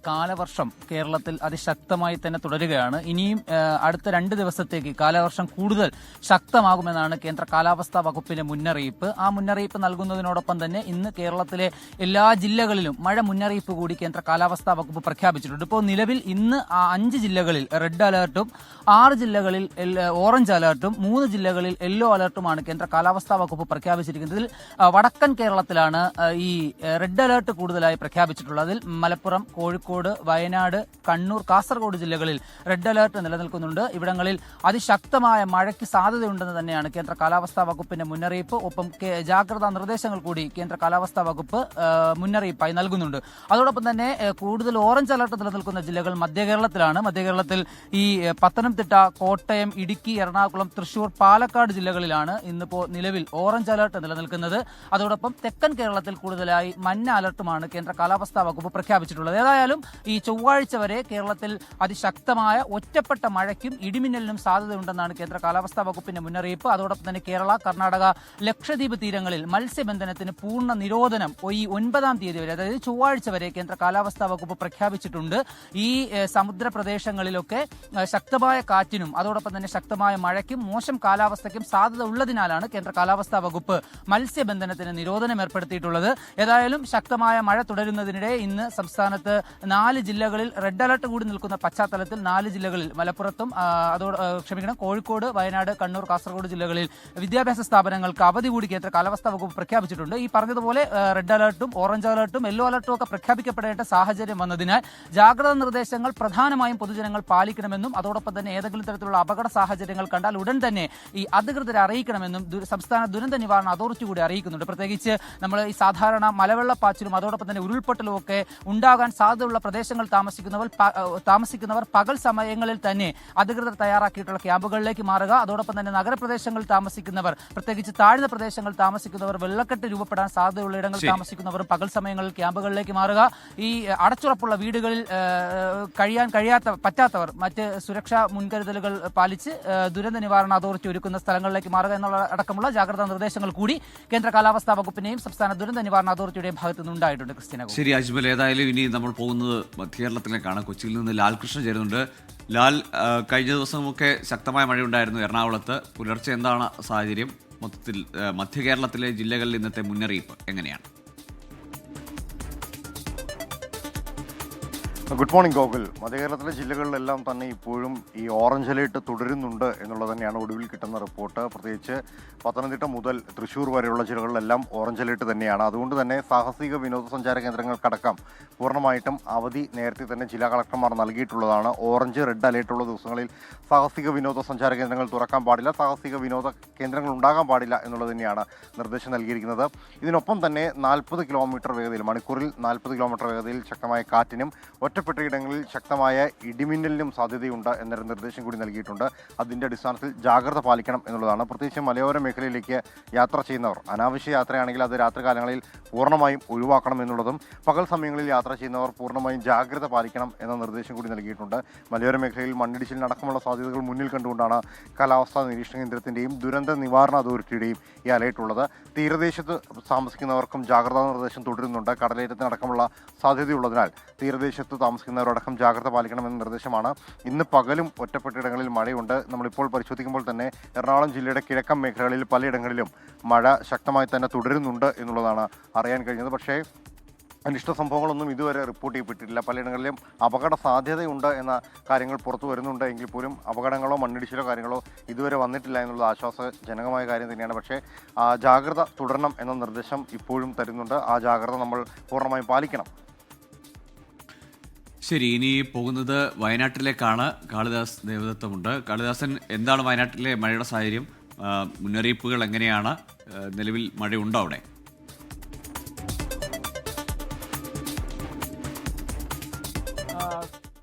കാലവർഷം കേരളത്തിൽ അതിശക്തമായി തന്നെ തുടരുകയാണ്. ഇനിയും അടുത്ത 2 ദിവസത്തേക്ക് കാലവർഷം കൂടുതൽ ശക്തമാകുമെന്നാണ് കേന്ദ്ര കാലാവസ്ഥാ വകുപ്പിന്റെ മുന്നറിയിപ്പ്. ആ മുന്നറിയിപ്പ് നൽകുന്നതിനോടൊപ്പം തന്നെ ഇന്ന് കേരളത്തിലെ എല്ലാ ജില്ലകളിലും മഴ മുന്നറിയിപ്പ് കൂടി കേന്ദ്ര കാലാവസ്ഥാ വകുപ്പ് പ്രഖ്യാപിച്ചിട്ടുണ്ട്. ഇപ്പോൾ നിലവിൽ ഇന്ന് 5 ജില്ലകളിൽ റെഡ് അലർട്ടും 6 ജില്ലകളിൽ ഓറഞ്ച് അലർട്ടും 3 ജില്ലകളിൽ യെല്ലോ അലർട്ടുമാണ് കേന്ദ്ര കാലാവസ്ഥാ വകുപ്പ് പ്രഖ്യാപിച്ചിരിക്കുന്നത്. ഇതിൽ വടക്കൻ കേരളത്തിലാണ് ഈ റെഡ് അലർട്ട് കൂടുതലായി പ്രഖ്യാപിച്ചിട്ടുള്ളത്. അതിൽ മലപ്പുറം, കോഴിക്കോട്, വയനാട്, കണ്ണൂർ, കാസർഗോഡ് ജില്ലകളിൽ റെഡ് അലർട്ട് നിലനിൽക്കുന്നുണ്ട്. ഇവിടങ്ങളിൽ അതിശക്തമായ മഴയ്ക്ക് സാധ്യതയുണ്ടെന്ന് തന്നെയാണ് കേന്ദ്ര കാലാവസ്ഥാ വകുപ്പിന്റെ മുന്നറിയിപ്പ്. ഒപ്പം ജാഗ്രതാ നിർദ്ദേശങ്ങൾ കൂടി കേന്ദ്ര കാലാവസ്ഥാ വകുപ്പ് മുന്നറിയിപ്പായി നൽകുന്നുണ്ട്. അതോടൊപ്പം തന്നെ കൂടുതൽ ഓറഞ്ച് അലർട്ട് നിലനിൽക്കുന്ന ജില്ലകൾ മധ്യ കേരളത്തിലാണ്. മധ്യ കേരളത്തിൽ ഈ പത്തനംതിട്ട, കോട്ടയം, ഇടുക്കി, എറണാകുളം, തൃശൂർ, പാലക്കാട് ജില്ലകളിലാണ് ഇന്നിപ്പോൾ നിലവിൽ ഓറഞ്ച് അലർട്ട് നിലനിൽക്കുന്നത്. അതോടൊപ്പം തെക്കൻ കേരളത്തിൽ കൂടുതലായി മഞ്ഞ അലർട്ടുമാണ് കേന്ദ്ര കാലാവസ്ഥാ വകുപ്പ് പ്രഖ്യാപിച്ചിട്ടുള്ളത്. ഏതായാലും ഈ ചൊവ്വാഴ്ച വരെ കേരളത്തിൽ അതിശക്തമായ ഒറ്റപ്പെട്ട മഴയ്ക്കും ഇടിമിന്നലിനും സാധ്യതയുണ്ടെന്നാണ് കേന്ദ്ര കാലാവസ്ഥാ വകുപ്പിന്റെ മുന്നറിയിപ്പ്. അതോടൊപ്പം തന്നെ കേരള, കർണാടക, ലക്ഷദ്വീപ് തീരങ്ങളിൽ മത്സ്യബന്ധനത്തിന് പൂർണ്ണ നിരോധനം ഈ 9-ാം തീയതി വരെ, അതായത് ചൊവ്വാഴ്ച വരെ കേന്ദ്ര കാലാവസ്ഥാ വകുപ്പ് പ്രഖ്യാപിച്ചിട്ടുണ്ട്. ഈ സമുദ്ര പ്രദേശങ്ങളിലൊക്കെ ശക്തമായ കാറ്റിനും അതോടൊപ്പം തന്നെ ശക്തമായ മഴയ്ക്കും മോശം കാലാവസ്ഥയ്ക്കും സാധ്യത ഉള്ളതിനാലാണ് കേന്ദ്ര കാലാവസ്ഥാ വകുപ്പ് മത്സ്യബന്ധനത്തിന് നിരോധനം ഏർപ്പെടുത്തിയിട്ടുള്ളത്. ഏതായാലും ശക്തമായ മഴ തുടരുന്നതിനിടെ ഇന്ന് സംസ്ഥാനത്ത് 4 ജില്ലകളിൽ റെഡ് അലർട്ട് കൂടി നിൽക്കുന്ന പശ്ചാത്തലത്തിൽ 4 ജില്ലകളിൽ മലപ്പുറത്തും കോഴിക്കോട്, വയനാട്, കണ്ണൂർ, കാസർഗോഡ് ജില്ലകളിൽ വിദ്യാഭ്യാസ സ്ഥാപനങ്ങൾക്ക് അവധി കൂടി കേന്ദ്ര കാലാവസ്ഥാ വകുപ്പ് പ്രഖ്യാപിച്ചിട്ടുണ്ട്. ഈ പറഞ്ഞതുപോലെ റെഡ് അലർട്ടും ഓറഞ്ച് അലർട്ടും യെല്ലോ അലർട്ടും ഒക്കെ പ്രഖ്യാപിക്കപ്പെടേണ്ട സാഹചര്യം വന്നതിനാൽ ജാഗ്രതാ നിർദ്ദേശങ്ങൾ പ്രധാനമായും പൊതുജനങ്ങൾ പാലിക്കണമെന്നും അതോടൊപ്പം തന്നെ ഏതെങ്കിലും തരത്തിലുള്ള അപകട സാഹചര്യങ്ങൾ കണ്ടാൽ ഉടൻ തന്നെ ഈ അധികൃതരെ അറിയിക്കണമെന്നും സംസ്ഥാന ദുരന്ത നിവാരണ അതോറിറ്റി കൂടി അറിയിക്കുന്നുണ്ട്. പ്രത്യേകിച്ച് നമ്മൾ ഈ സാധാരണ മലവെള്ളപ്പാച്ചിലും അതോടൊപ്പം തന്നെ ഉരുൾപൊട്ടലും ഒക്കെ ഉണ്ടാകാൻ സാധ്യതയുള്ള പ്രദേശങ്ങൾ താമസിക്കുന്നവർ പകൽ സമയങ്ങളിൽ തന്നെ അധികൃതർ തയ്യാറാക്കിയിട്ടുള്ള ക്യാമ്പുകളിലേക്ക് മാറുക. അതോടൊപ്പം തന്നെ നഗരപ്രദേശങ്ങളിൽ താമസിക്കുന്നവർ, പ്രത്യേകിച്ച് താഴ്ന്ന പ്രദേശങ്ങളിൽ താമസിക്കുന്നവർ, വെള്ളക്കെട്ട് രൂപപ്പെടാൻ സാധ്യതയുള്ള ഇടങ്ങളിൽ താമസിക്കുന്നവർ പകൽ സമയങ്ങളിൽ ക്യാമ്പുകളിലേക്ക് മാറുക. ഈ അടച്ചുറപ്പുള്ള വീടുകളിൽ കഴിയാൻ പറ്റാത്തവർ മറ്റ് സുരക്ഷാ മുൻകരുതലുകൾ പാലിച്ച് ദുരന്ത നിവാരണ അതോറിറ്റി ഒരുക്കുന്ന സ്ഥലങ്ങളിലേക്ക് മാറുക എന്നുള്ള അടക്കമുള്ള ജാഗ്രതാ നിർദ്ദേശങ്ങൾ കൂടി കേന്ദ്ര കാലാവസ്ഥാ വകുപ്പിന്റെയും സംസ്ഥാന ദുരന്ത നിവാരണ അതോറിറ്റിയുടെയും ഭാഗത്തു നിന്നുണ്ടായിട്ടുണ്ട്. ക്രിസ്റ്റീന. ശരി അജ്മൽ, ഏതായാലും ഇനി നമ്മൾ പോകുന്നത് മധ്യകേരളത്തിലേക്കാണ്. കൊച്ചിയിൽ നിന്ന് ലാൽകൃഷ്ണൻ ചേരുന്നുണ്ട്. ലാൽ, കഴിഞ്ഞ ദിവസമൊക്കെ ശക്തമായ മഴയുണ്ടായിരുന്നു എറണാകുളത്ത്. പുലർച്ചെ എന്താണ് സാഹചര്യം? മൊത്തത്തിൽ മധ്യകേരളത്തിലെ ജില്ലകളിൽ ഇന്നത്തെ മുന്നറിയിപ്പ് എങ്ങനെയാണ്? Good morning Gokul. മധ്യകേരളത്തിലെ ജില്ലകളിലെല്ലാം തന്നെ ഇപ്പോഴും ഈ ഓറഞ്ച് അലേർട്ട് തുടരുന്നുണ്ട് എന്നുള്ളത് തന്നെയാണ് ഒടുവിൽ കിട്ടുന്ന റിപ്പോർട്ട്. പ്രത്യേകിച്ച് പത്തനംതിട്ട മുതൽ തൃശ്ശൂർ വരെയുള്ള ജില്ലകളിലെല്ലാം ഓറഞ്ച് അലേർട്ട് തന്നെയാണ്. അതുകൊണ്ട് തന്നെ സാഹസിക വിനോദസഞ്ചാര കേന്ദ്രങ്ങൾക്കടക്കം പൂർണ്ണമായിട്ടും അവധി നേരത്തെ തന്നെ ജില്ലാ കളക്ടർമാർ നൽകിയിട്ടുള്ളതാണ്. ഓറഞ്ച്, റെഡ് അലേർട്ടുള്ള ദിവസങ്ങളിൽ സാഹസിക വിനോദസഞ്ചാര കേന്ദ്രങ്ങൾ തുറക്കാൻ പാടില്ല, സാഹസിക വിനോദ കേന്ദ്രങ്ങൾ ഉണ്ടാകാൻ പാടില്ല എന്നുള്ളത് തന്നെയാണ് നിർദ്ദേശം നൽകിയിരിക്കുന്നത്. ഇതിനൊപ്പം തന്നെ 40 കിലോമീറ്റർ വേഗതയിൽ, മണിക്കൂറിൽ 40 കിലോമീറ്റർ വേഗതയിൽ ശക്തമായ കാറ്റിനും ഒറ്റപ്പെട്ട ഇടങ്ങളിൽ ശക്തമായ ഇടിമിന്നലിനും സാധ്യതയുണ്ട് എന്നൊരു നിർദ്ദേശം കൂടി നൽകിയിട്ടുണ്ട്. അതിൻ്റെ അടിസ്ഥാനത്തിൽ ജാഗ്രത പാലിക്കണം എന്നുള്ളതാണ്. പ്രത്യേകിച്ച് മലയോര മേഖലയിലേക്ക് യാത്ര ചെയ്യുന്നവർ, അനാവശ്യ യാത്രയാണെങ്കിൽ അത് രാത്രികാലങ്ങളിൽ പൂർണ്ണമായും ഒഴിവാക്കണം എന്നുള്ളതും, പകൽ സമയങ്ങളിൽ യാത്ര ചെയ്യുന്നവർ പൂർണ്ണമായും ജാഗ്രത പാലിക്കണം എന്ന നിർദ്ദേശം കൂടി നൽകിയിട്ടുണ്ട്. മലയോര മേഖലയിൽ മണ്ണിടിച്ചിലിനടക്കമുള്ള സാധ്യതകൾ മുന്നിൽ കണ്ടുകൊണ്ടാണ് കാലാവസ്ഥാ നിരീക്ഷണ കേന്ദ്രത്തിൻ്റെയും ദുരന്ത നിവാരണ അതോറിറ്റിയുടെയും ഈ അലേർട്ടുള്ളത്. തീരദേശത്ത് താമസിക്കുന്നവർക്കും ജാഗ്രതാ നിർദ്ദേശം തുടരുന്നുണ്ട്. കടലേറ്റത്തിനടക്കമുള്ള സാധ്യതയുള്ളതിനാൽ തീരദേശത്ത് താമസിക്കുന്നവരടക്കം ജാഗ്രത പാലിക്കണമെന്ന നിർദ്ദേശമാണ്. ഇന്ന് പകലും ഒറ്റപ്പെട്ടിടങ്ങളിൽ മഴയുണ്ട്. നമ്മളിപ്പോൾ പരിശോധിക്കുമ്പോൾ തന്നെ എറണാകുളം ജില്ലയുടെ കിഴക്കൻ മേഖലകളിൽ പലയിടങ്ങളിലും മഴ ശക്തമായി തന്നെ തുടരുന്നുണ്ട് എന്നുള്ളതാണ് അറിയാൻ കഴിഞ്ഞത്. പക്ഷേ അനിഷ്ട സംഭവങ്ങളൊന്നും ഇതുവരെ റിപ്പോർട്ട് ചെയ്യപ്പെട്ടിട്ടില്ല. പലയിടങ്ങളിലും അപകട സാധ്യതയുണ്ട് എന്ന കാര്യങ്ങൾ പുറത്തു വരുന്നുണ്ട് എങ്കിൽ പോലും അപകടങ്ങളോ മണ്ണിടിച്ചിലോ കാര്യങ്ങളോ ഇതുവരെ വന്നിട്ടില്ല എന്നുള്ളത് ആശ്വാസജനകമായ കാര്യം തന്നെയാണ്. പക്ഷേ ജാഗ്രത തുടരണം എന്ന നിർദ്ദേശം ഇപ്പോഴും തരുന്നുണ്ട്. ആ ജാഗ്രത നമ്മൾ പൂർണ്ണമായും പാലിക്കണം. ശരി, ഇനി പോകുന്നത് വയനാട്ടിലേക്കാണ്. കാളിദാസ് ദേവദത്തമുണ്ട്. കാളിദാസൻ, എന്താണ് വയനാട്ടിലെ മഴയുടെ സാഹചര്യം? മുന്നറിയിപ്പുകൾ എങ്ങനെയാണ്? നിലവിൽ മഴയുണ്ടോ അവിടെ?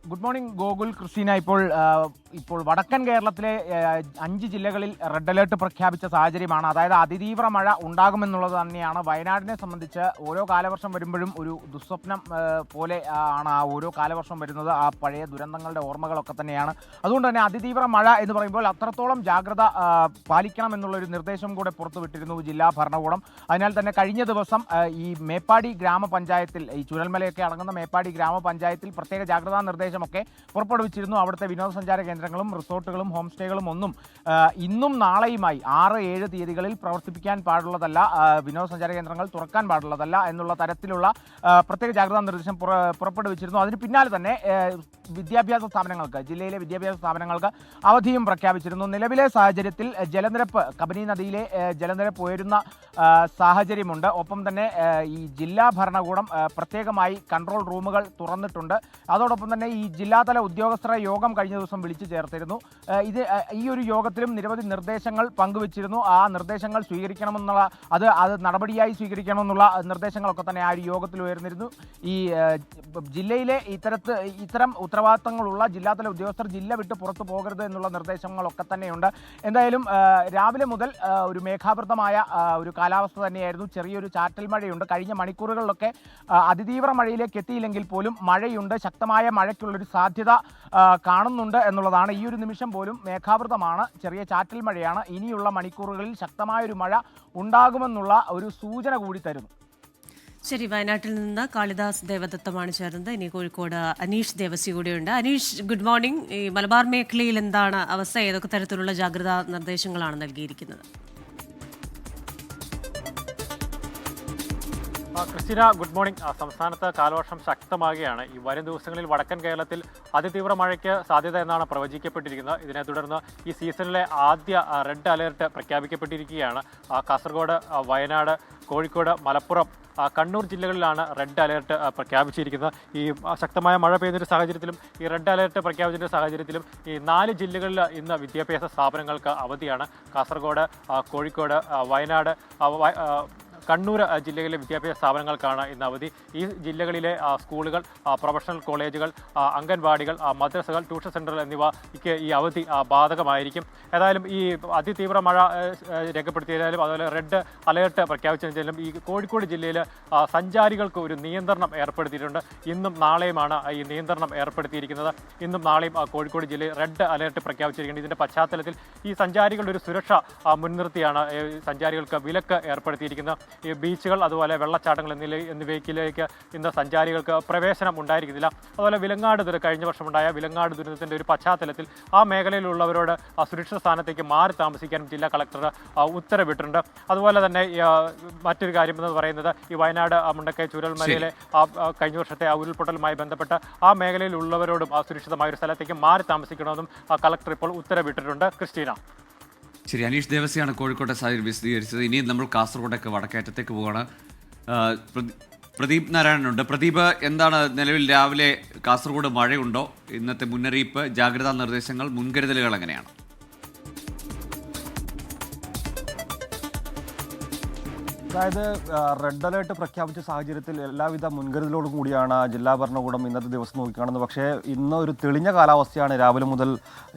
Good morning Gokul, Christina. ഇപ്പോൾ വടക്കൻ കേരളത്തിലെ 5 ജില്ലകളിൽ റെഡ് അലേർട്ട് പ്രഖ്യാപിച്ച സാഹചര്യമാണ്. അതായത് അതിതീവ്ര മഴ ഉണ്ടാകുമെന്നുള്ളത് തന്നെയാണ്. വയനാടിനെ സംബന്ധിച്ച് ഓരോ കാലവർഷം വരുമ്പോഴും ഒരു ദുസ്വപ്നം പോലെ ആണ് ആ ഓരോ കാലവർഷം വരുന്നത്. ആ പഴയ ദുരന്തങ്ങളുടെ ഓർമ്മകളൊക്കെ തന്നെയാണ്. അതുകൊണ്ട് തന്നെ അതിതീവ്ര മഴ എന്ന് പറയുമ്പോൾ അത്രത്തോളം ജാഗ്രത പാലിക്കണം എന്നുള്ളൊരു നിർദ്ദേശം കൂടെ പുറത്തുവിട്ടിരുന്നു ജില്ലാ ഭരണകൂടം. അതിനാൽ തന്നെ കഴിഞ്ഞ ദിവസം ഈ മേപ്പാടി ഗ്രാമപഞ്ചായത്തിൽ, ഈ ചുരൽമലയൊക്കെ അടങ്ങുന്ന മേപ്പാടി ഗ്രാമപഞ്ചായത്തിൽ പ്രത്യേക ജാഗ്രതാ നിർദ്ദേശമൊക്കെ പുറപ്പെടുവിച്ചിരുന്നു. അവിടുത്തെ വിനോദസഞ്ചാര കേന്ദ്രങ്ങളും റിസോർട്ടുകളും ഹോം സ്റ്റേകളും ഒന്നും ഇന്നും നാളെയുമായി 6-7 തീയതികളിൽ പ്രവർത്തിപ്പിക്കാൻ പാടുള്ളതല്ല, വിനോദസഞ്ചാര കേന്ദ്രങ്ങൾ തുറക്കാൻ പാടുള്ളതല്ല എന്നുള്ള തരത്തിലുള്ള പ്രത്യേക ജാഗ്രതാ നിർദ്ദേശം പുറപ്പെടുവിച്ചിരുന്നു. അതിന് പിന്നാലെ തന്നെ വിദ്യാഭ്യാസ സ്ഥാപനങ്ങൾക്ക്, ജില്ലയിലെ വിദ്യാഭ്യാസ സ്ഥാപനങ്ങൾക്ക് അവധിയും പ്രഖ്യാപിച്ചിരുന്നു. നിലവിലെ സാഹചര്യത്തിൽ ജലനിരപ്പ്, കബനി നദിയിലെ ജലനിരപ്പ് ഉയരുന്ന സാഹചര്യമുണ്ട്. ഒപ്പം തന്നെ ഈ ജില്ലാ ഭരണകൂടം പ്രത്യേകമായി കൺട്രോൾ റൂമുകൾ തുറന്നിട്ടുണ്ട്. അതോടൊപ്പം തന്നെ ഈ ജില്ലാതല ഉദ്യോഗസ്ഥരുടെ യോഗം കഴിഞ്ഞ ദിവസം വിളിച്ചു ചേർത്തിരുന്നു. ഈ ഒരു യോഗത്തിലും നിരവധി നിർദ്ദേശങ്ങൾ പങ്കുവച്ചിരുന്നു. ആ നിർദ്ദേശങ്ങൾ സ്വീകരിക്കണമെന്നുള്ള, അത് നടപടിയായി സ്വീകരിക്കണമെന്നുള്ള നിർദ്ദേശങ്ങളൊക്കെ തന്നെ ആ ഒരു യോഗത്തിൽ ഉയർന്നിരുന്നു. ഈ ജില്ലയിലെ ഇത്തരം ഉത്തരവാദിത്തങ്ങളുള്ള ജില്ലാതല ഉദ്യോഗസ്ഥർ ജില്ല വിട്ട് പുറത്തു പോകരുത് എന്നുള്ള നിർദ്ദേശങ്ങളൊക്കെ തന്നെയുണ്ട്. എന്തായാലും രാവിലെ മുതൽ ഒരു മേഘാവൃതമായ ഒരു കാലാവസ്ഥ തന്നെയായിരുന്നു. ചെറിയൊരു ചാറ്റൽ മഴയുണ്ട്. കഴിഞ്ഞ മണിക്കൂറുകളിലൊക്കെ അതിതീവ്ര മഴയിലേക്ക് എത്തിയില്ലെങ്കിൽ പോലും മഴയുണ്ട്. ശക്തമായ മഴയ്ക്കുള്ളൊരു സാധ്യത കാണുന്നുണ്ട് എന്നുള്ളതാണ്. ഈ ഒരു നിമിഷം പോലും മേഘാവൃതമാണ്, ചെറിയ ചാറ്റൽ മഴയാണ്. ഇനിയുള്ള മണിക്കൂറുകളിൽ ശക്തമായൊരു മഴ ഉണ്ടാകുമെന്നുള്ള ഒരു സൂചന കൂടി തരുന്നു. ശരി, വയനാട്ടിൽ നിന്ന് കാളിദാസ് ദേവദത്തമാണ് ചേർന്നത്. ഇനി കോഴിക്കോട് അനീഷ് ദേവസി കൂടിയുണ്ട്. Aneesh, good morning. ഈ മലബാർ മേഖലയിൽ എന്താണ് അവസ്ഥ? ഏതൊക്കെ തരത്തിലുള്ള ജാഗ്രതാ നിർദ്ദേശങ്ങളാണ് നൽകിയിരിക്കുന്നത്? Christina, good morning. സംസ്ഥാനത്ത് കാലവർഷം ശക്തമാകുകയാണ്. ഈ വരും ദിവസങ്ങളിൽ വടക്കൻ കേരളത്തിൽ അതിതീവ്ര മഴയ്ക്ക് സാധ്യത എന്നാണ് പ്രവചിക്കപ്പെട്ടിരിക്കുന്നത്. ഇതിനെ തുടർന്ന് ഈ സീസണിലെ ആദ്യ റെഡ് അലേർട്ട് പ്രഖ്യാപിക്കപ്പെട്ടിരിക്കുകയാണ്. കാസർഗോഡ്, വയനാട്, കോഴിക്കോട്, മലപ്പുറം, കണ്ണൂർ ജില്ലകളിലാണ് റെഡ് അലേർട്ട് പ്രഖ്യാപിച്ചിരിക്കുന്നത്. ഈ ശക്തമായ മഴ പെയ്യുന്നൊരു സാഹചര്യത്തിലും ഈ റെഡ് അലേർട്ട് പ്രഖ്യാപിച്ചൊരു സാഹചര്യത്തിലും ഈ 4 ജില്ലകളിൽ ഇന്ന് വിദ്യാഭ്യാസ സ്ഥാപനങ്ങൾക്ക് അവധിയാണ്. കാസർഗോഡ്, കോഴിക്കോട്, വയനാട്, കണ്ണൂർ ജില്ലകളിലെ വിദ്യാഭ്യാസ സ്ഥാപനങ്ങൾക്കാണ് ഇന്ന് അവധി. ഈ ജില്ലകളിലെ സ്കൂളുകൾ, പ്രൊഫഷണൽ കോളേജുകൾ, അംഗൻവാടികൾ, മദ്രസകൾ, ട്യൂഷൻ സെൻ്ററുകൾ എന്നിവയ്ക്ക് ഈ അവധി ബാധകമായിരിക്കും. ഏതായാലും ഈ അതിതീവ്ര മഴ രേഖപ്പെടുത്തിയാലും അതുപോലെ റെഡ് അലേർട്ട് പ്രഖ്യാപിച്ചതിലും ഈ കോഴിക്കോട് ജില്ലയിൽ സഞ്ചാരികൾക്ക് ഒരു നിയന്ത്രണം ഏർപ്പെടുത്തിയിട്ടുണ്ട്. ഇന്നും നാളെയുമാണ് ഈ നിയന്ത്രണം ഏർപ്പെടുത്തിയിരിക്കുന്നത്. ഇന്നും നാളെയും കോഴിക്കോട് ജില്ലയിൽ റെഡ് അലേർട്ട് പ്രഖ്യാപിച്ചിരിക്കുന്നത്. ഇതിൻ്റെ പശ്ചാത്തലത്തിൽ ഈ സഞ്ചാരികളുടെ ഒരു സുരക്ഷ മുൻനിർത്തിയാണ് സഞ്ചാരികൾക്ക് വിലക്ക് ഏർപ്പെടുത്തിയിരിക്കുന്നത്. ഈ ബീച്ചുകൾ, അതുപോലെ വെള്ളച്ചാട്ടങ്ങൾ എന്നിവയ്ക്കിലേക്ക് ഇന്ന് സഞ്ചാരികൾക്ക് പ്രവേശനം ഉണ്ടായിരിക്കുന്നില്ല. അതുപോലെ കഴിഞ്ഞ വർഷമുണ്ടായ വിലങ്ങാട് ദുരന്തത്തിൻ്റെ ഒരു പശ്ചാത്തലത്തിൽ ആ മേഖലയിലുള്ളവരോട് സുരക്ഷിത സ്ഥാനത്തേക്ക് മാറി താമസിക്കാനും ജില്ലാ കളക്ടർ ഉത്തരവിട്ടിട്ടുണ്ട്. അതുപോലെ തന്നെ മറ്റൊരു കാര്യം എന്ന് പറയുന്നത് ഈ വയനാട് മുണ്ടക്കൈ ചുരൽമലയിലെ കഴിഞ്ഞ വർഷത്തെ ഉരുൾപൊട്ടലുമായി ബന്ധപ്പെട്ട് ആ മേഖലയിലുള്ളവരോടും സുരക്ഷിതമായ ഒരു സ്ഥലത്തേക്ക് മാറി താമസിക്കണമെന്നും കളക്ടർ ഇപ്പോൾ ഉത്തരവിട്ടിട്ടുണ്ട്. ക്രിസ്റ്റീന. ശരി, അനീഷ് ദേവസിയാണ് കോഴിക്കോട്ടെ സാഹചര്യം വിശദീകരിച്ചത്. ഇനിയും നമ്മൾ കാസർഗോഡൊക്കെ വടക്കേറ്റത്തേക്ക് പോവുകയാണ്. പ്രദീപ് നാരായണനുണ്ട്. പ്രദീപ്, എന്താണ് നിലവിൽ രാവിലെ കാസർഗോഡ് മഴയുണ്ടോ? ഇന്നത്തെ മുന്നറിയിപ്പ്, ജാഗ്രതാ നിർദ്ദേശങ്ങൾ, മുൻകരുതലുകൾ എങ്ങനെയാണ്? അതായത് റെഡ് അലേർട്ട് പ്രഖ്യാപിച്ച സാഹചര്യത്തിൽ എല്ലാവിധ മുൻകരുതലോടും കൂടിയാണ് ജില്ലാ ഭരണകൂടം ഇന്നത്തെ ദിവസം നോക്കിക്കാണുന്നത്. പക്ഷേ ഇന്ന് ഒരു തെളിഞ്ഞ കാലാവസ്ഥയാണ് രാവിലെ മുതൽ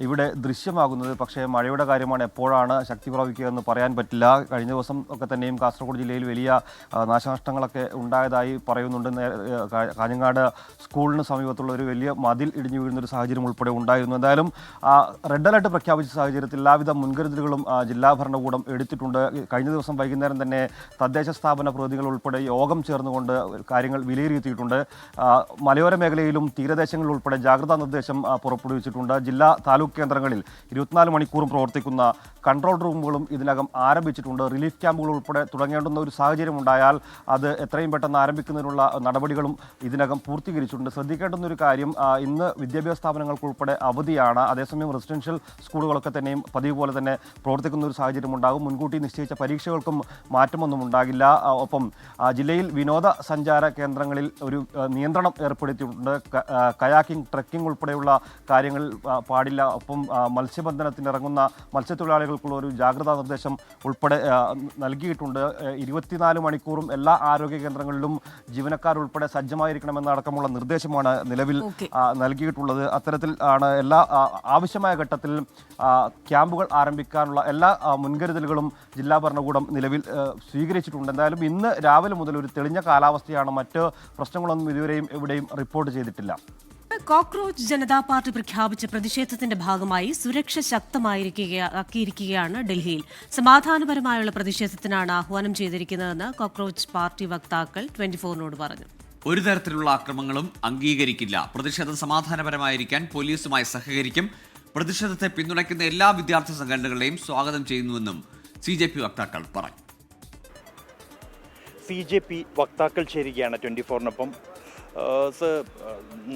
ഇവിടെ ദൃശ്യമാകുന്നത്. പക്ഷേ മഴയുടെ കാര്യമാണ്, എപ്പോഴാണ് ശക്തി പ്രാപിക്കുക എന്ന് പറയാൻ പറ്റില്ല. കഴിഞ്ഞ ദിവസം ഒക്കെ തന്നെയും കാസർഗോഡ് ജില്ലയിൽ വലിയ നാശനഷ്ടങ്ങളൊക്കെ ഉണ്ടായതായി പറയുന്നുണ്ട്. കാഞ്ഞങ്ങാട് സ്കൂളിന് സമീപത്തുള്ള ഒരു വലിയ മതിൽ ഇടിഞ്ഞു വീഴുന്നൊരു സാഹചര്യം ഉൾപ്പെടെ ഉണ്ടായിരുന്നു. എന്തായാലും റെഡ് അലേർട്ട് പ്രഖ്യാപിച്ച സാഹചര്യത്തിൽ എല്ലാവിധ മുൻകരുതലുകളും ജില്ലാ ഭരണകൂടം എടുത്തിട്ടുണ്ട്. കഴിഞ്ഞ ദിവസം വൈകുന്നേരം തന്നെ തദ്ദേശ സ്ഥാപന പ്രതിനിധികൾ ഉൾപ്പെടെ യോഗം ചേർന്നുകൊണ്ട് കാര്യങ്ങൾ വിലയിരുത്തിയിട്ടുണ്ട്. മലയോര മേഖലയിലും തീരദേശങ്ങളിൽ ഉൾപ്പെടെ ജാഗ്രതാ നിർദ്ദേശം പുറപ്പെടുവിച്ചിട്ടുണ്ട്. ജില്ലാ താലൂക്ക് കേന്ദ്രങ്ങളിൽ 24 മണിക്കൂറും പ്രവർത്തിക്കുന്ന കൺട്രോൾ റൂമുകളും ഇതിനകം ആരംഭിച്ചിട്ടുണ്ട്. റിലീഫ് ക്യാമ്പുകൾ ഉൾപ്പെടെ തുടങ്ങേണ്ടുന്ന ഒരു സാഹചര്യം ഉണ്ടായാൽ അത് എത്രയും പെട്ടെന്ന് ആരംഭിക്കുന്നതിനുള്ള നടപടികളും ഇതിനകം പൂർത്തീകരിച്ചിട്ടുണ്ട്. ശ്രദ്ധിക്കേണ്ടുന്ന ഒരു കാര്യം, ഇന്ന് വിദ്യാഭ്യാസ സ്ഥാപനങ്ങൾക്കുൾപ്പെടെ അവധിയാണ്. അതേസമയം റെസിഡൻഷ്യൽ സ്കൂളുകളൊക്കെ തന്നെയും പതിവ് പോലെ തന്നെ പ്രവർത്തിക്കുന്ന ഒരു സാഹചര്യം ഉണ്ടാകും. മുൻകൂട്ടി നിശ്ചയിച്ച പരീക്ഷകൾക്കും മാറ്റമൊന്നും ഉണ്ടായില്ല. ഉണ്ടാകില്ല. ഒപ്പം ജില്ലയിൽ വിനോദസഞ്ചാര കേന്ദ്രങ്ങളിൽ ഒരു നിയന്ത്രണം ഏർപ്പെടുത്തിയിട്ടുണ്ട്. കയാക്കിംഗ്, ട്രെക്കിംഗ് ഉൾപ്പെടെയുള്ള കാര്യങ്ങൾ പാടില്ല. ഒപ്പം മത്സ്യബന്ധനത്തിനിറങ്ങുന്ന മത്സ്യത്തൊഴിലാളികൾക്കുള്ള ഒരു ജാഗ്രതാ നിർദ്ദേശം ഉൾപ്പെടെ നൽകിയിട്ടുണ്ട്. 24 മണിക്കൂറും എല്ലാ ആരോഗ്യ കേന്ദ്രങ്ങളിലും ജീവനക്കാരുൾപ്പെടെ സജ്ജമായിരിക്കണമെന്നടക്കമുള്ള നിർദ്ദേശമാണ് നിലവിൽ നൽകിയിട്ടുള്ളത്. അത്തരത്തിൽ ആണ് എല്ലാ ആവശ്യമായ ഘട്ടത്തിൽ ക്യാമ്പുകൾ ആരംഭിക്കാനുള്ള എല്ലാ മുൻകരുതലുകളും ജില്ലാ ഭരണകൂടം നിലവിൽ സ്വീകരിച്ചിട്ടുണ്ട്. എന്തായാലും ഇന്ന് രാവിലെ മുതൽ ഒരു തെളിഞ്ഞ കാലാവസ്ഥയാണ്. മറ്റ് പ്രശ്നങ്ങളൊന്നും ഇതുവരെയും എവിടെയും റിപ്പോർട്ട് ചെയ്തിട്ടില്ല. കോക്രോച്ച് ജനതാ പാർട്ടി പ്രഖ്യാപിച്ച പ്രതിഷേധത്തിന്റെ ഭാഗമായി സുരക്ഷ ശക്തമാക്കിയിരിക്കുകയാണ് ഡൽഹിയിൽ. സമാധാനപരമായുള്ള പ്രതിഷേധത്തിനാണ് ആഹ്വാനം ചെയ്തിരിക്കുന്നതെന്ന് കോക്രോച്ച് പാർട്ടി വക്താക്കൾ 24-നോട് പറഞ്ഞു. ഒരു തരത്തിലുള്ള ആക്രമണങ്ങളും അംഗീകരിക്കില്ല. പ്രതിഷേധം സമാധാനപരമായിരിക്കാൻ പോലീസുമായി സഹകരിക്കും. പ്രതിഷേധത്തെ പിന്തുണയ്ക്കുന്ന എല്ലാ വിദ്യാർത്ഥി സംഘടനകളെയും സ്വാഗതം ചെയ്യുന്നുവെന്നും CJP വക്താക്കൾ പറഞ്ഞു. CJP വക്താക്കൾ ചേരുകയാണ് 24-നൊപ്പം. Sir,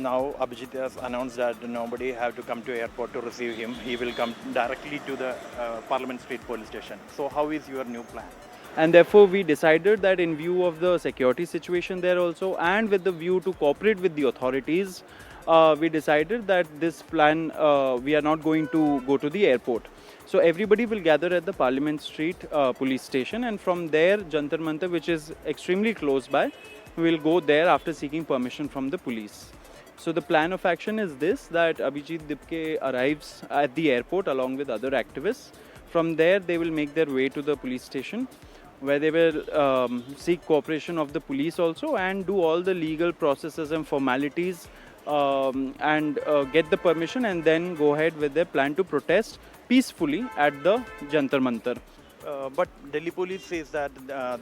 now Abhijit has announced that nobody have to come to airport to receive him. He will come directly to the Parliament Street police station. So how is your new plan? And therefore we decided that in view of the security situation there also, and with the view to cooperate with the authorities, we decided that this plan, we are not going to go to the airport. So everybody will gather at the Parliament Street police station, and from there Jantar Mantar, which is extremely close by, we will go there after seeking permission from the police. So the plan of action is this, that Abhijit Dipke arrives at the airport along with other activists. From there they will make their way to the police station, where they will seek cooperation of the police also and do all the legal processes and formalities and get the permission, and then go ahead with their plan to protest peacefully at the Jantar Mantar. But Delhi police says that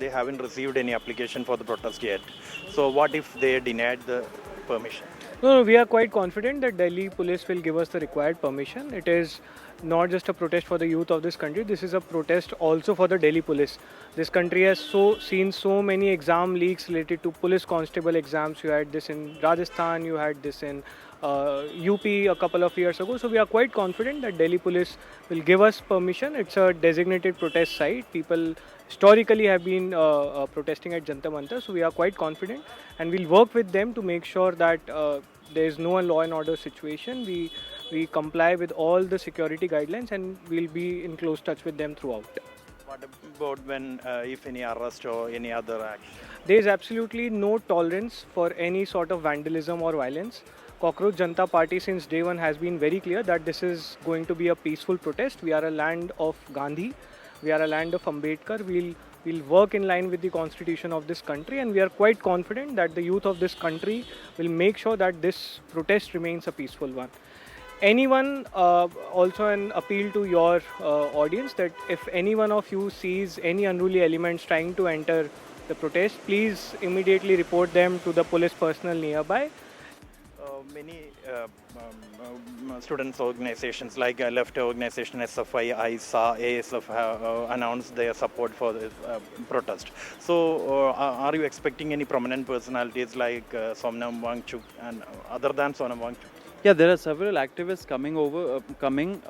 they haven't received any application for the protest yet. So what if they denied the permission? No, we are quite confident that Delhi police will give us the required permission. It is not just a protest for the youth of this country. This is a protest also for the Delhi police. This country has seen so many exam leaks related to police constable exams. You had this in Rajasthan, you had this in UP a couple of years ago. So we are quite confident that Delhi police will give us permission. It's a designated protest site. People historically have been protesting at Jantar Mantar. So we are quite confident, and we'll work with them to make sure that there is no law and order situation. We comply with all the security guidelines, and we'll be in close touch with them throughout. What about when, if any arrest or any other action? There is absolutely no tolerance for any sort of vandalism or violence. Cockroach Janata Party since day one has been very clear that this is going to be a peaceful protest. We are a land of Gandhi. We are a land of Ambedkar. We'll work in line with the constitution of this country, and we are quite confident that the youth of this country will make sure that this protest remains a peaceful one. Anyone, also an appeal to your audience, that if any one of you sees any unruly elements trying to enter the protest, please immediately report them to the police personnel nearby. Many students organizations like left organization SFI, ISA, ASF have announced their support for this protest. So are you expecting any prominent personalities like Somnam Wangchuk and other than Sonam Wangchuk? Yeah, there are several activists coming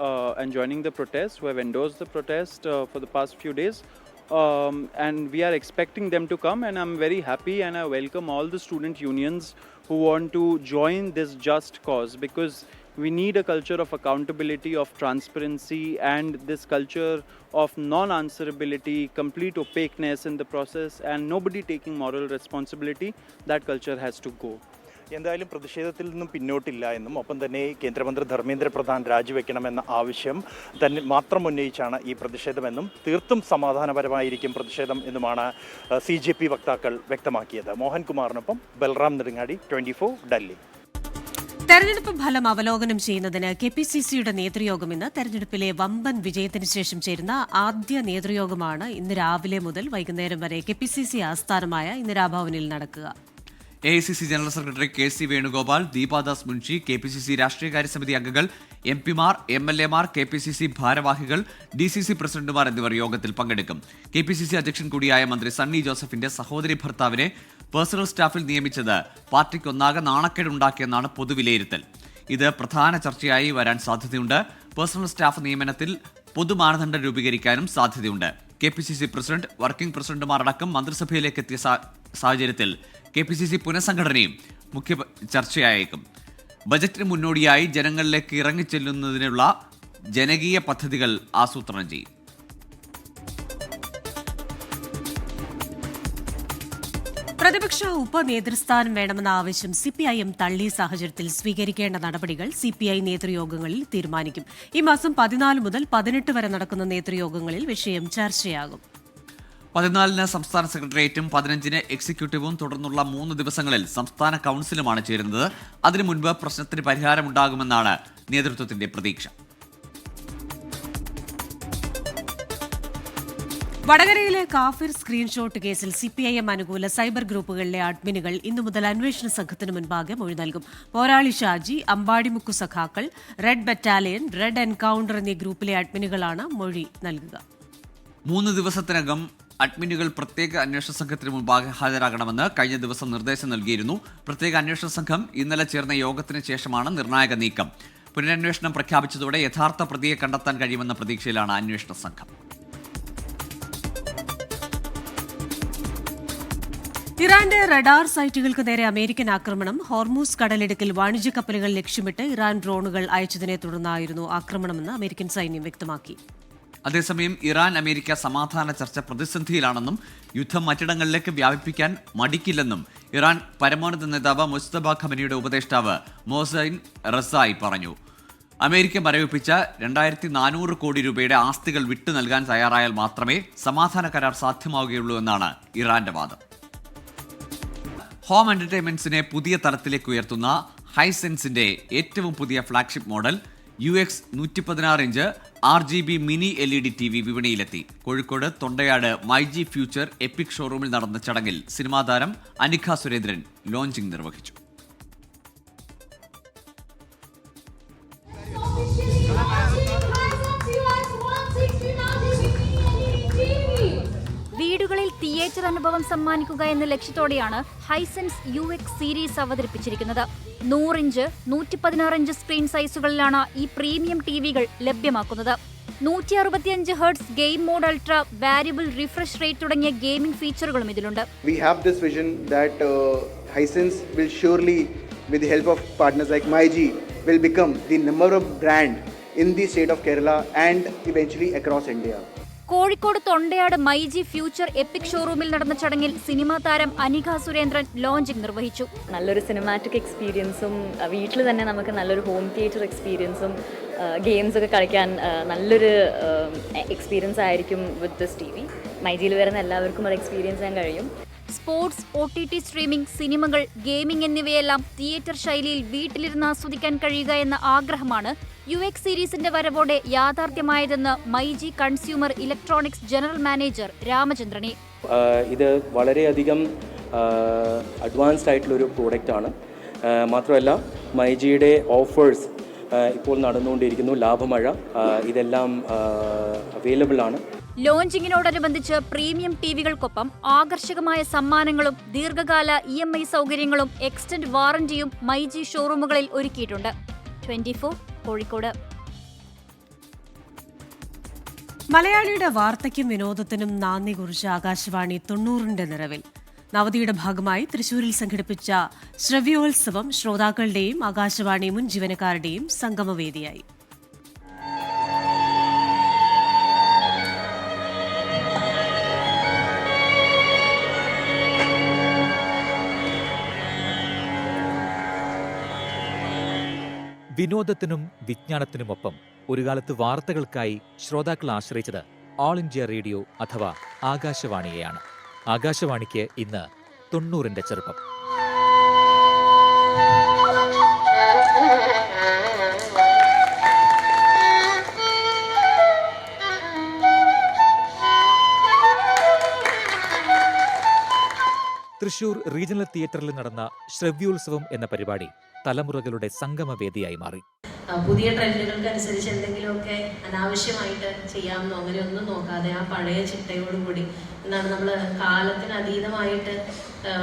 and joining the protest, who have endorsed the protest for the past few days. And we are expecting them to come, and I'm very happy, and I welcome all the student unions who want to join this just cause, because we need a culture of accountability, of transparency, and this culture of non-answerability, complete opaqueness in the process, and nobody taking moral responsibility. That culture has to go. എന്തായാലും പ്രതിഷേധത്തിൽ നിന്നും പിന്നോട്ടില്ല എന്നും ഒപ്പം തന്നെ കേന്ദ്രമന്ത്രി ധർമ്മേന്ദ്ര പ്രധാൻ രാജിവെക്കണമെന്ന ആവശ്യം തന്നെ മാത്രം ഉന്നയിച്ചാണ് ഈ പ്രതിഷേധമെന്നും തീർത്തും സമാധാനപരമായിരിക്കും പ്രതിഷേധം എന്നുമാണ് CJP വക്താക്കൾ വ്യക്തമാക്കിയത്. മോഹൻകുമാറിനൊപ്പം ബൽറാം നെടുങ്ങാടി, 24 ഡൽഹി. തെരഞ്ഞെടുപ്പ് ഫലം അവലോകനം ചെയ്യുന്നതിന് KPCCയുടെ നേതൃയോഗം ഇന്ന്. തെരഞ്ഞെടുപ്പിലെ വമ്പൻ വിജയത്തിന് ശേഷം ചേരുന്ന ആദ്യ നേതൃയോഗമാണ് ഇന്ന് രാവിലെ മുതൽ വൈകുന്നേരം വരെ KPCC ആസ്ഥാനമായ ഇന്ദിരാഭവനിൽ നടക്കുക. AICC general secretary KC Venugopal, Deepa Das Munshi, KPCC രാഷ്ട്രീയകാര്യ സമിതി അംഗങ്ങൾ, MP-മാർ, MLA-മാർ, KPCC ഭാരവാഹികൾ, DCC പ്രസിഡന്റുമാർ എന്നിവർ യോഗത്തിൽ പങ്കെടുക്കും. KPCC അധ്യക്ഷൻ കൂടിയായ മന്ത്രി സണ്ണി ജോസഫിന്റെ സഹോദരി ഭർത്താവിനെ പേഴ്സണൽ സ്റ്റാഫിൽ നിയമിച്ചത് പാർട്ടിക്കൊന്നാകെ നാണക്കേടുണ്ടാക്കിയെന്നാണ് പൊതുവിലയിരുത്തൽ. ഇത് പ്രധാന ചർച്ചയായി വരാൻ സാധ്യതയുണ്ട്. പേഴ്സണൽ സ്റ്റാഫ് നിയമനത്തിൽ പൊതുമാനദണ്ഡം രൂപീകരിക്കാനും സാധ്യതയുണ്ട്. KPCC പ്രസിഡന്റ്, വർക്കിംഗ് പ്രസിഡന്റുമാരടക്കം മന്ത്രിസഭയിലേക്ക് എത്തിയ സാഹചര്യത്തിൽ KPCC പുനഃസംഘടനയും മുഖ്യ ചർച്ചയായേക്കും. ബജറ്റിന് മുന്നോടിയായി ജനങ്ങളിലേക്ക് ഇറങ്ങിച്ചെല്ലുന്നതിനുള്ള ജനകീയ പദ്ധതികൾ ആസൂത്രണം ചെയ്യും. പ്രതിപക്ഷ ഉപനേതൃസ്ഥാനം വേണമെന്ന ആവശ്യം CPIM തള്ളിയ സാഹചര്യത്തിൽ സ്വീകരിക്കേണ്ട നടപടികൾ CPI നേതൃയോഗങ്ങളിൽ തീരുമാനിക്കും. ഈ മാസം 14 മുതൽ 18 വരെ നടക്കുന്ന നേതൃയോഗങ്ങളിൽ വിഷയം ചർച്ചയാകും. 14-ന് സംസ്ഥാന സെക്രട്ടേറിയറ്റും 15-ന് എക്സിക്യൂട്ടീവും തുടർന്നുള്ള 3 ദിവസങ്ങളിൽ സംസ്ഥാന കൗൺസിലുമാണ് ചേരുന്നത്. അതിനു മുൻപ് പ്രശ്നത്തിന് പരിഹാരമുണ്ടാകുമെന്നാണ് നേതൃത്വത്തിന്റെ പ്രതീക്ഷ. വടകരയിലെ കാഫിർ സ്ക്രീൻഷോട്ട് കേസിൽ CPIM അനുകൂല സൈബർ ഗ്രൂപ്പുകളിലെ അഡ്മിനുകൾ ഇന്നു മുതൽ അന്വേഷണ സംഘത്തിന് മുൻപാകെ മൊഴി നൽകും. പോരാളി ഷാജി, അമ്പാടിമുക്കു സഖാക്കൾ, റെഡ് ബറ്റാലിയൻ, റെഡ് എൻകൗണ്ടർ എന്നീ ഗ്രൂപ്പിലെ അഡ്മിനുകളാണ് മൊഴി നൽകുക. 3 ദിവസത്തിനകം അഡ്മിനുകൾ പ്രത്യേക അന്വേഷണ സംഘത്തിന് മുൻപാകെ ഹാജരാകണമെന്ന് കഴിഞ്ഞ ദിവസം നിർദ്ദേശം നൽകിയിരുന്നു. പ്രത്യേക അന്വേഷണ സംഘം ഇന്നലെ ചേർന്ന യോഗത്തിന് ശേഷമാണ് നിർണായക നീക്കം. പുനരന്വേഷണം പ്രഖ്യാപിച്ചതോടെ യഥാർത്ഥ പ്രതിയെ കണ്ടെത്താൻ കഴിയുമെന്ന പ്രതീക്ഷയിലാണ് അന്വേഷണ സംഘം. ഇറാന്റെ റഡാർ സൈറ്റുകൾക്ക് നേരെ അമേരിക്കൻ ആക്രമണം. ഹോർമൂസ് കടലിടുക്കിൽ വാണിജ്യ കപ്പലുകൾ ലക്ഷ്യമിട്ട് ഇറാൻ ഡ്രോണുകൾ അയച്ചതിനെ തുടർന്നായിരുന്നു ആക്രമണമെന്ന് അമേരിക്കൻ സൈന്യം വ്യക്തമാക്കി. അതേസമയം ഇറാൻ അമേരിക്ക സമാധാന ചർച്ച പ്രതിസന്ധിയിലാണെന്നും യുദ്ധം മറ്റിടങ്ങളിലേക്ക് വ്യാപിപ്പിക്കാൻ മടിക്കില്ലെന്നും ഇറാൻ പരമോന്നത നേതാവ് മുസ്തഫ ഖമനിയുടെ ഉപദേഷ്ടാവ് മൊഹ്സൈൻ റസായി പറഞ്ഞു. അമേരിക്ക മരവിപ്പിച്ച 2400 കോടി രൂപയുടെ ആസ്തികൾ വിട്ടു നൽകാൻ തയ്യാറായാൽ മാത്രമേ സമാധാന കരാർ സാധ്യമാവുകയുള്ളൂ എന്നാണ് ഇറാന്റെ വാദം. ഹോം എന്റർടൈൻമെന്റ്സിനെ പുതിയ തലത്തിലേക്ക് ഉയർത്തുന്ന ഹൈസെൻസിന്റെ ഏറ്റവും പുതിയ flagship model UX 116 inch RGB mini LED TV വിപണിയിലെത്തി. കോഴിക്കോട് തൊണ്ടയാട് മൈജി ഫ്യൂച്ചർ എപ്പിക് ഷോറൂമിൽ നടന്ന ചടങ്ങിൽ സിനിമാ താരം അനിഖ സുരേന്ദ്രൻ ലോഞ്ചിംഗ് നിർവഹിച്ചു. വീടുകളിൽ തിയേറ്റർ അനുഭവം സമ്മാനിക്കുക എന്ന ലക്ഷ്യത്തോടെയാണ് ഹൈസെൻസ് UX സീരീസ് അവതരിപ്പിച്ചിരിക്കുന്നത്. 100 ഇഞ്ച് 116 ഇഞ്ച് സ്ക്രീൻ സൈസുകളിലാണ് ഈ പ്രീമിയം ടിവികൾ ലഭ്യമാക്കുന്നത്. 165 hertz game mode ultra, variable refresh rate തുടങ്ങിയ ഗെയിമിംഗ് ഫീച്ചറുകളും ഇതിലുണ്ട്. We have this vision that Hisense will surely, with the help of partners like MyG, will become the number one brand in the state of Kerala and eventually across India. Kozhikode Thondayad myG future epic ഷോറൂമിൽ നടന്ന ചടങ്ങിൽ cinema താരം Anikha Surendran launching നിർവഹിച്ചു. നല്ലൊരു cinematic എക്സ്പീരിയൻസും വീട്ടിൽ തന്നെ നമുക്ക് നല്ലൊരു ഹോം തിയേറ്റർ എക്സ്പീരിയൻസും ഗെയിംസ് ഒക്കെ കളിക്കാൻ നല്ലൊരു എക്സ്പീരിയൻസ് ആയിരിക്കും വിത്ത് ദിസ് TV. മൈജിയിൽ വരുന്ന എല്ലാവർക്കും അത് എക്സ്പീരിയൻസ് ചെയ്യാൻ കഴിയും. സ്പോർട്സ്, OTT സ്ട്രീമിംഗ്, സിനിമകൾ, ഗെയിമിംഗ് എന്നിവയെല്ലാം തിയേറ്റർ ശൈലിയിൽ വീട്ടിലിരുന്ന് ആസ്വദിക്കാൻ കഴിയുക എന്ന ആഗ്രഹമാണ് UX സീരീസിന്റെ വരവോടെ യാഥാർത്ഥ്യമായതെന്ന് myG consumer electronics general manager രാമചന്ദ്രനെ. ഇത് വളരെയധികം അഡ്വാൻസ്ഡ് ആയിട്ടുള്ളൊരു പ്രോഡക്റ്റാണ്. മാത്രമല്ല മൈജിയുടെ ഓഫേഴ്സ് ഇപ്പോൾ നടന്നുകൊണ്ടിരിക്കുന്നു. ലാഭമഴ ഇതെല്ലാം അവൈലബിൾ ആണ്. ലോഞ്ചിങ്ങിനോടനുബന്ധിച്ച് പ്രീമിയം ടിവികൾക്കൊപ്പം ആകർഷകമായ സമ്മാനങ്ങളും ദീർഘകാല EMI സൗകര്യങ്ങളും എക്സ്റ്റൻഡ് വാറന്റിയും മൈജി ഷോറൂമുകളിൽ ഒരുക്കിയിട്ടുണ്ട്. 24 കോഴിക്കോട്. മലയാളിയുടെ വാർത്തയ്ക്കും വിനോദത്തിനും നാന്ദി കുറിച്ച് ആകാശവാണി 90ന്റെ നിറവിൽ. നവതിയുടെ ഭാഗമായി തൃശൂരിൽ സംഘടിപ്പിച്ച ശ്രവ്യോത്സവം ശ്രോതാക്കളുടെയും ആകാശവാണി മുൻ ജീവനക്കാരുടെയും സംഗമവേദിയായി. വിനോദത്തിനും വിജ്ഞാനത്തിനുമൊപ്പം ഒരു കാലത്ത് വാർത്തകൾക്കായി ശ്രോതാക്കൾ ആശ്രയിച്ചത് ഓൾ ഇന്ത്യ റേഡിയോ അഥവാ ആകാശവാണിയെയാണ്. ആകാശവാണിക്ക് ഇന്ന് 90ന്റെ ചെറുപ്പം. തൃശൂർ റീജിയണൽ തിയേറ്ററിൽ നടന്ന ശ്രവ്യോത്സവം എന്ന പരിപാടി തലമുറകളുടെ സംഗമവേദിയായി മാറി. പുതിയ ട്രെൻഡുകൾക്കനുസരിച്ച് എന്തെങ്കിലുമൊക്കെ അനാവശ്യമായിട്ട് ചെയ്യാമെന്നോ അങ്ങനെയൊന്നും നോക്കാതെ ആ പഴയ ചിട്ടയോടുകൂടി എന്താണ് നമ്മൾ കാലത്തിന് അതീതമായിട്ട്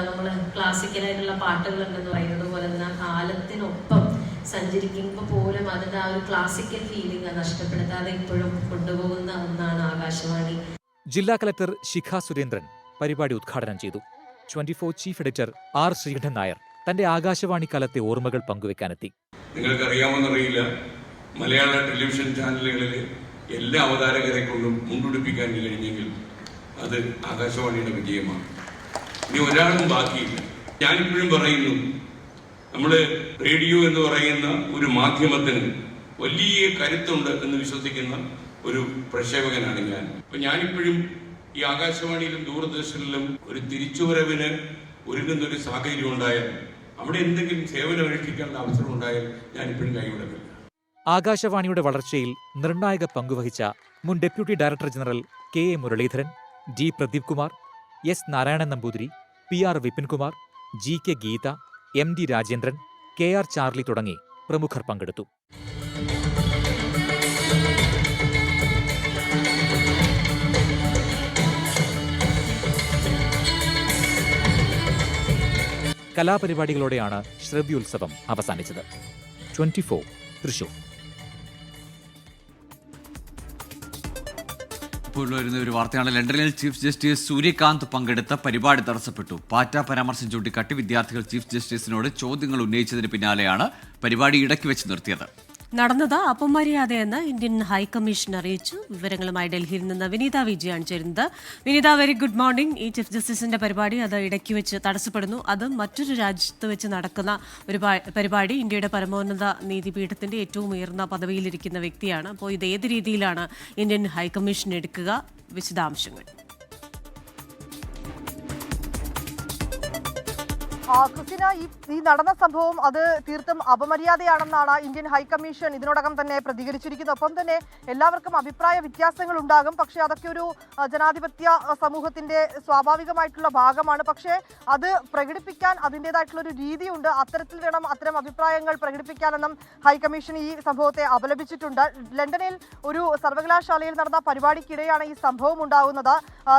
നമ്മൾ ക്ലാസിക്കലായിട്ടുള്ള പാട്ടുകളുണ്ടെന്ന് പറയുന്നത് പോലെ തന്നെ ആ കാലത്തിനൊപ്പം സഞ്ചരിക്കുമ്പോൾ പോലും അതിൻ്റെ ആ ഒരു ക്ലാസിക്കൽ ഫീലിംഗ് നഷ്ടപ്പെടുത്താതെ ഇപ്പോഴും കൊണ്ടുപോകുന്ന ഒന്നാണ് ആകാശവാണി. ജില്ലാ കളക്ടർ ശിഖ സുരേന്ദ്രൻ പരിപാടി ഉദ്ഘാടനം ചെയ്തു. 24 chief editor R Sreekandan Nair തന്റെ ആകാശവാണി കാലത്തെ ഓർമ്മകൾ പങ്കുവെക്കാനെത്തി. നിങ്ങൾക്കറിയാമെന്നറിയില്ല, മലയാള ടെലിവിഷൻ ചാനലുകളിലെ എല്ലാ അവതാരകരെ കൊണ്ടും മുണ്ടുടിപ്പിക്കാൻ കഴിഞ്ഞെങ്കിൽ അത് ആകാശവാണിയുടെ വിജയമാണ്. ഇനി ഒരാളും ബാക്കിയില്ല. ഞാനിപ്പോഴും പറയുന്നു, നമ്മൾ റേഡിയോ എന്ന് പറയുന്ന ഒരു മാധ്യമത്തിന് വലിയ കരുത്തുണ്ട് എന്ന് വിശ്വസിക്കുന്ന ഒരു പ്രക്ഷേപകനാണ് ഞാൻ. അപ്പൊ ഞാനിപ്പോഴും ഈ ആകാശവാണിയിലും ദൂരദർശനിലും ഒരു തിരിച്ചുവരവിന് ഒരുങ്ങുന്നൊരു സാഹചര്യം ഉണ്ടായാൽ, അവിടെ എന്തെങ്കിലും സേവനം അനുഷ്ഠിക്കാനുള്ള അവസരം ഉണ്ടായാൽ ഞാനിപ്പോഴും കൈവിടത്തില്ല. ആകാശവാണിയുടെ വളർച്ചയിൽ നിർണായക പങ്കുവഹിച്ച മുൻ deputy director general K A Muraleedharan, D Pradeep Kumar, S Narayanan Namboothiri, P R Vipinkumar, G K Geetha, M D Rajendran, K R Charlie തുടങ്ങി പ്രമുഖർ പങ്കെടുത്തു. കലാപരിപാടികളോടെയാണ് ശ്രവ്യോത്സവം അവസാനിച്ചത്. 24 തൃശൂർ. ഇപ്പോൾ വരുന്ന ഒരു വാർത്തയാണ്. ലണ്ടനിൽ ചീഫ് ജസ്റ്റിസ് സൂര്യകാന്ത് പങ്കെടുത്ത പരിപാടി തടസ്സപ്പെട്ടു. പാറ്റ പരാമർശം ചൂണ്ടിക്കാട്ടി വിദ്യാർത്ഥികൾ ചീഫ് ജസ്റ്റിസിനോട് ചോദ്യങ്ങൾ ഉന്നയിച്ചതിന് പിന്നാലെയാണ് പരിപാടി ഇടയ്ക്ക് വെച്ച് നിർത്തിയത്. നടന്നത് അപമര്യാദയെന്ന് ഇന്ത്യൻ ഹൈക്കമ്മീഷൻ അറിയിച്ചു. വിവരങ്ങളുമായി ഡൽഹിയിൽ നിന്ന് വിനീത വിജയാണ് ചേരുന്നത്. വിനീത, വെരി ഗുഡ് മോർണിംഗ്. ഈ ചീഫ് ജസ്റ്റിസിന്റെ പരിപാടി അത് ഇടയ്ക്ക് വെച്ച് തടസ്സപ്പെടുന്നു. അത് മറ്റൊരു രാജ്യത്ത് വെച്ച് നടക്കുന്ന ഒരു പരിപാടി. ഇന്ത്യയുടെ പരമോന്നത നീതിപീഠത്തിന്റെ ഏറ്റവും ഉയർന്ന പദവിയിലിരിക്കുന്ന വ്യക്തിയാണ്. അപ്പോൾ ഇത് ഏത് രീതിയിലാണ് ഇന്ത്യൻ ഹൈക്കമ്മീഷൻ എടുക്കുക? വിശദാംശങ്ങൾ. ക്രിസ്റ്റിന, ഈ നടന്ന സംഭവം അത് തീർത്തും അപമര്യാദയാണെന്നാണ് ഇന്ത്യൻ ഹൈക്കമ്മീഷൻ ഇതിനോടകം തന്നെ പ്രതികരിച്ചിരിക്കുന്നത്. ഒപ്പം തന്നെ എല്ലാവർക്കും അഭിപ്രായ വ്യത്യാസങ്ങൾ ഉണ്ടാകും. പക്ഷേ അതൊക്കെ ഒരു ജനാധിപത്യ സമൂഹത്തിന്റെ സ്വാഭാവികമായിട്ടുള്ള ഭാഗമാണ്. പക്ഷേ അത് പ്രകടിപ്പിക്കാൻ അതിൻ്റെതായിട്ടുള്ള ഒരു രീതിയുണ്ട്. അത്തരത്തിൽ വേണം അത്തരം അഭിപ്രായങ്ങൾ പ്രകടിപ്പിക്കാനെന്നും ഹൈക്കമ്മീഷൻ ഈ സംഭവത്തെ അപലപിച്ചിട്ടുണ്ട്. ലണ്ടനിൽ ഒരു സർവകലാശാലയിൽ നടന്ന പരിപാടിക്കിടെയാണ് ഈ സംഭവം ഉണ്ടാകുന്നത്.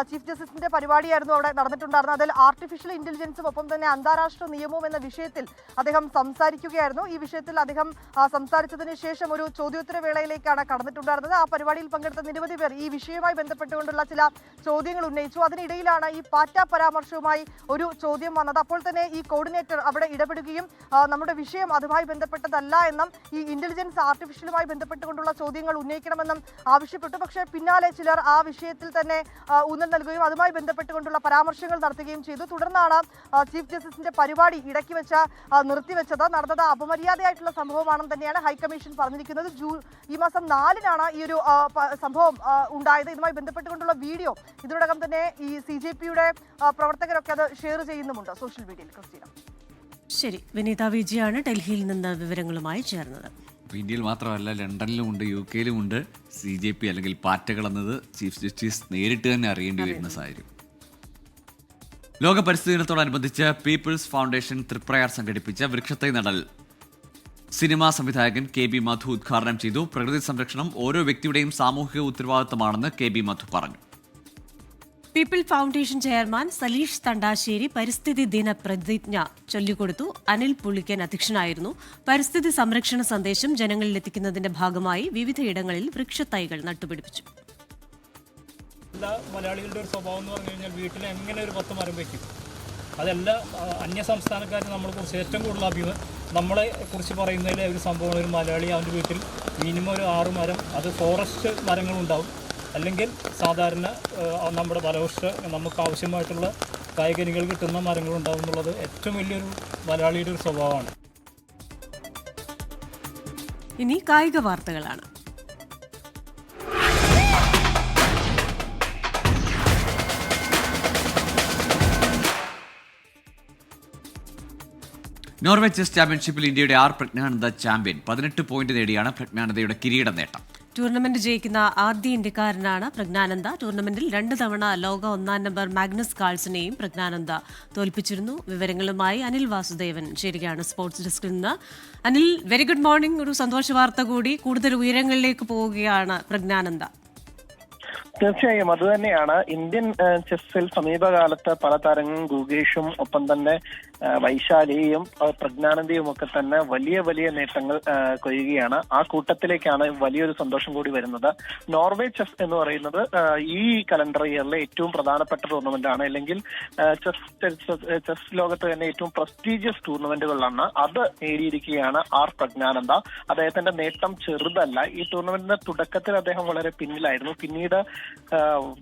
ചീഫ് ജസ്റ്റിസിന്റെ പരിപാടിയായിരുന്നു അവിടെ നടന്നിട്ടുണ്ടായിരുന്നത്. അതിൽ ആർട്ടിഫിഷ്യൽ ഇന്റലിജൻസും ഒപ്പം തന്നെ അന്താരാഷ്ട്ര നിയമവും എന്ന വിഷയത്തിൽ അദ്ദേഹം സംസാരിക്കുകയായിരുന്നു. ഈ വിഷയത്തിൽ അദ്ദേഹം സംസാരിച്ചതിന് ശേഷം ഒരു ചോദ്യോത്തര വേളയിലേക്കാണ് കടന്നിട്ടുണ്ടായിരുന്നത്. ആ പരിപാടിയിൽ പങ്കെടുത്ത നിരവധി പേർ ഈ വിഷയവുമായി ബന്ധപ്പെട്ടുകൊണ്ടുള്ള ചില ചോദ്യങ്ങൾ ഉന്നയിച്ചു. അതിനിടയിലാണ് ഈ പാറ്റ പരാമർശവുമായി ഒരു ചോദ്യം വന്നത്. അപ്പോൾ തന്നെ ഈ കോർഡിനേറ്റർ അവിടെ ഇടപെടുകയും നമ്മുടെ വിഷയം അതുമായി ബന്ധപ്പെട്ടതല്ല എന്നും ഈ ഇന്റലിജൻസ് ആർട്ടിഫിഷ്യലുമായി ബന്ധപ്പെട്ടുകൊണ്ടുള്ള ചോദ്യങ്ങൾ ഉന്നയിക്കണമെന്നും ആവശ്യപ്പെട്ടു. പക്ഷേ പിന്നാലെ ചിലർ ആ വിഷയത്തിൽ തന്നെ ഊന്നൽ നൽകുകയും അതുമായി ബന്ധപ്പെട്ടുകൊണ്ടുള്ള പരാമർശങ്ങൾ നടത്തുകയും ചെയ്തു. തുടർന്നാണ് ചീഫ് ജസ്റ്റിസിന്റെ പരിപാടി ഇടയ്ക്ക് വെച്ച് നിർത്തിവെച്ചത്. നടന്നത് അപമര്യാദയായിട്ടുള്ള സംഭവമാണെന്ന് തന്നെയാണ് ഹൈക്കമ്മീഷൻ പറഞ്ഞിരിക്കുന്നത്. ഈ മാസം 4-നാണ് ഈ ഒരു സംഭവം ഉണ്ടായത്. ഇതുമായി ബന്ധപ്പെട്ടുകൊണ്ടുള്ള വീഡിയോ ഇതിനോടകം തന്നെ ഈ CJPയുടെ പ്രവർത്തകരൊക്കെ അത് ഷെയർ ചെയ്യുന്നുമുണ്ട് സോഷ്യൽ മീഡിയയിൽ. ക്രിസ്റ്റീന, ശരി. വിനീത വിജയാണ് ഡൽഹിയിൽ നിന്ന് വിവരങ്ങളുമായി ചേർന്നത്. ഇന്ത്യയിൽ മാത്രമല്ല, ലണ്ടനിലുമുണ്ട്, UK-യിലുമുണ്ട് CJP അല്ലെങ്കിൽ പാറ്റകൾ എന്നത് ചീഫ് ജസ്റ്റിസ് നേരിട്ട് തന്നെ അറിയേണ്ടി വരുന്ന സാഹചര്യം. ലോക പരിസ്ഥിതി ദിനത്തോടനുബന്ധിച്ച് പീപ്പിൾസ് ഫൗണ്ടേഷൻ തൃപ്രയാർ സംഘടിപ്പിച്ച വൃക്ഷത്തൈ നടൽ സിനിമാ സംവിധായകൻ KB മധു ഉദ്ഘാടനം ചെയ്തു. പ്രകൃതി സംരക്ഷണം ഓരോ വ്യക്തിയുടെയും സാമൂഹിക ഉത്തരവാദിത്തമാണെന്ന് KB മധു പറഞ്ഞു. People foundation chairman Saleesh Thandassery പരിസ്ഥിതി ദിന പ്രതിജ്ഞ ചൊല്ലിക്കൊടുത്തു. അനിൽ പുളിക്കൻ അധ്യക്ഷനായിരുന്നു. പരിസ്ഥിതി സംരക്ഷണ സന്ദേശം ജനങ്ങളിലെത്തിക്കുന്നതിന്റെ ഭാഗമായി വിവിധയിടങ്ങളിൽ വൃക്ഷത്തൈകൾ നട്ടുപിടിപ്പിച്ചു. എല്ലാ മലയാളികളുടെ ഒരു സ്വഭാവം എന്ന് പറഞ്ഞു കഴിഞ്ഞാൽ വീട്ടിൽ എങ്ങനെ ഒരു 10 മരം വയ്ക്കും. അതെല്ലാ അന്യ സംസ്ഥാനക്കാർ നമ്മളെക്കുറിച്ച് ഏറ്റവും കൂടുതൽ നമ്മളെ കുറിച്ച് പറയുന്നതിൽ ഒരു സംഭവം, ഒരു മലയാളി അവൻ്റെ വീട്ടിൽ മിനിമം ഒരു 6 മരം, അത് ഫോറസ്റ്റ് മരങ്ങളുണ്ടാവും, അല്ലെങ്കിൽ സാധാരണ നമ്മുടെ ഫലവൃക്ഷ നമുക്ക് ആവശ്യമായിട്ടുള്ള കായ്കനികൾ കിട്ടുന്ന മരങ്ങളുണ്ടാവും എന്നുള്ളത് ഏറ്റവും വലിയൊരു മലയാളിയുടെ ഒരു സ്വഭാവമാണ്. ഇനി കായിക വാർത്തകളാണ്. നോർവേ ചെസ് ചാമ്പ്യൻഷിപ്പിൽ ഇന്ത്യയുടെ പ്രജ്ഞാനന്ദ ചാമ്പ്യൻ. 18 പോയിന്റ് നേടിയാണ് പ്രജ്ഞാനന്ദയുടെ കിരീട നേട്ടം. ടൂർണമെന്റ് ജയിക്കുന്ന ആദ്യ ഇന്ത്യക്കാരനാണ് പ്രജ്ഞാനന്ദ. ടൂർണമെന്റിൽ 2 തവണ ലോക 1-ാം നമ്പർ മാഗ്നസ് കാൾസനെയും പ്രജ്ഞാനന്ദ തോൽപ്പിച്ചിരുന്നു. വിവരങ്ങളുമായി അനിൽ വാസുദേവൻ ചേരുകയാണ് സ്പോർട്സ് ഡെസ്കിൽ നിന്ന്. Anil, very good morning. ഒരു സന്തോഷ വാർത്ത കൂടി, കൂടുതൽ ഉയരങ്ങളിലേക്ക് പോവുകയാണ് പ്രജ്ഞാനന്ദ. തീർച്ചയായും അത് തന്നെയാണ്. ഇന്ത്യൻ ചെസ്സിൽ സമീപകാലത്ത് പല താരങ്ങളും ഗുകേഷും ഒപ്പം തന്നെ വൈശാലിയും പ്രജ്ഞാനന്ദയും ഒക്കെ തന്നെ വലിയ വലിയ നേട്ടങ്ങൾ കൊയ്യുകയാണ്. ആ കൂട്ടത്തിലേക്കാണ് വലിയൊരു സന്തോഷം കൂടി വരുന്നത്. നോർവേ ചെസ് എന്ന് പറയുന്നത് ഈ കലണ്ടർ ഇയറിലെ ഏറ്റവും പ്രധാനപ്പെട്ട ടൂർണമെന്റ് ആണ്. അല്ലെങ്കിൽ ചെസ് ലോകത്ത് തന്നെ ഏറ്റവും പ്രസ്റ്റീജിയസ് ടൂർണമെന്റുകളിലാണ്. അത് നേടിയിരിക്കുകയാണ് ആർ പ്രജ്ഞാനന്ദ. അദ്ദേഹത്തിന്റെ നേട്ടം ചെറുതല്ല. ഈ ടൂർണമെന്റിന്റെ തുടക്കത്തിൽ അദ്ദേഹം വളരെ പിന്നിലായിരുന്നു. പിന്നീട്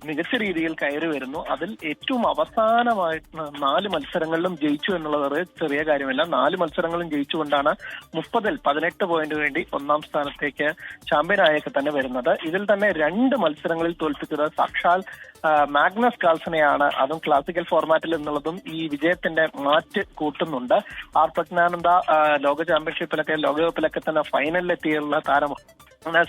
മികച്ച രീതിയിൽ കയറി വരുന്നു. അതിൽ ഏറ്റവും അവസാനമായിട്ട് 4 മത്സരങ്ങളിലും ജയിച്ചു എന്നുള്ളത് ചെറിയ കാര്യമല്ല. 4 മത്സരങ്ങളും ജയിച്ചുകൊണ്ടാണ് 30-ൽ 18 പോയിന്റ് വേണ്ടി 1-ാം സ്ഥാനത്തേക്ക് ചാമ്പ്യനായൊക്കെ തന്നെ വരുന്നത്. ഇതിൽ തന്നെ 2 മത്സരങ്ങളിൽ തോൽപ്പിച്ചത് സാക്ഷാൽ മാഗ്നസ് കാൾസനെയാണ്. അതും ക്ലാസിക്കൽ ഫോർമാറ്റിൽ എന്നുള്ളതും ഈ വിജയത്തിന്റെ മാറ്റ് കൂട്ടുന്നുണ്ട്. ആർ പ്രജ്ഞാനന്ദ ലോക ചാമ്പ്യൻഷിപ്പിലൊക്കെ ലോകകപ്പിലൊക്കെ തന്നെ ഫൈനലിലെത്തിയുള്ള താരമാണ്.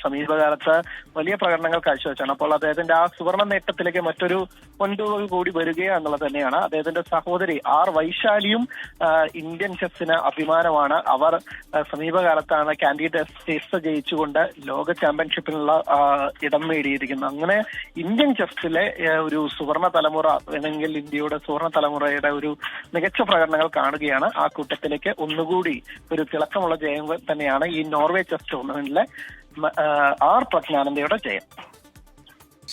സമീപകാലത്ത് വലിയ പ്രകടനങ്ങൾ കാഴ്ചവെച്ചാണ്. അപ്പോൾ അദ്ദേഹത്തിന്റെ ആ സുവർണ്ണ നേട്ടത്തിലേക്ക് മറ്റൊരു പൊൻതൂവൽ കൂടി വരിക എന്നുള്ളത് തന്നെയാണ്. അദ്ദേഹത്തിന്റെ സഹോദരി ആർ വൈശാലിയും ഇന്ത്യൻ ചെസ്സിന് അഭിമാനമാണ്. അവർ സമീപകാലത്താണ് കാൻഡിഡേറ്റ് ചെസ് ജയിച്ചുകൊണ്ട് ലോക ചാമ്പ്യൻഷിപ്പിനുള്ള ഇടം നേടിയിരിക്കുന്നത്. അങ്ങനെ ഇന്ത്യൻ ചെസ്സിലെ ഒരു സുവർണ്ണ തലമുറ അല്ലെങ്കിൽ ഇന്ത്യയുടെ സുവർണ്ണ തലമുറയുടെ ഒരു മികച്ച പ്രകടനങ്ങൾ കാണുകയാണ്. ആ കൂട്ടത്തിലേക്ക് ഒന്നുകൂടി ഒരു തിളക്കമുള്ള ജയം തന്നെയാണ് ഈ നോർവേ ചെസ് ടൂർണമെന്റിലെ ആർ പ്രജ്ഞാനന്ദയുടെ ജയം.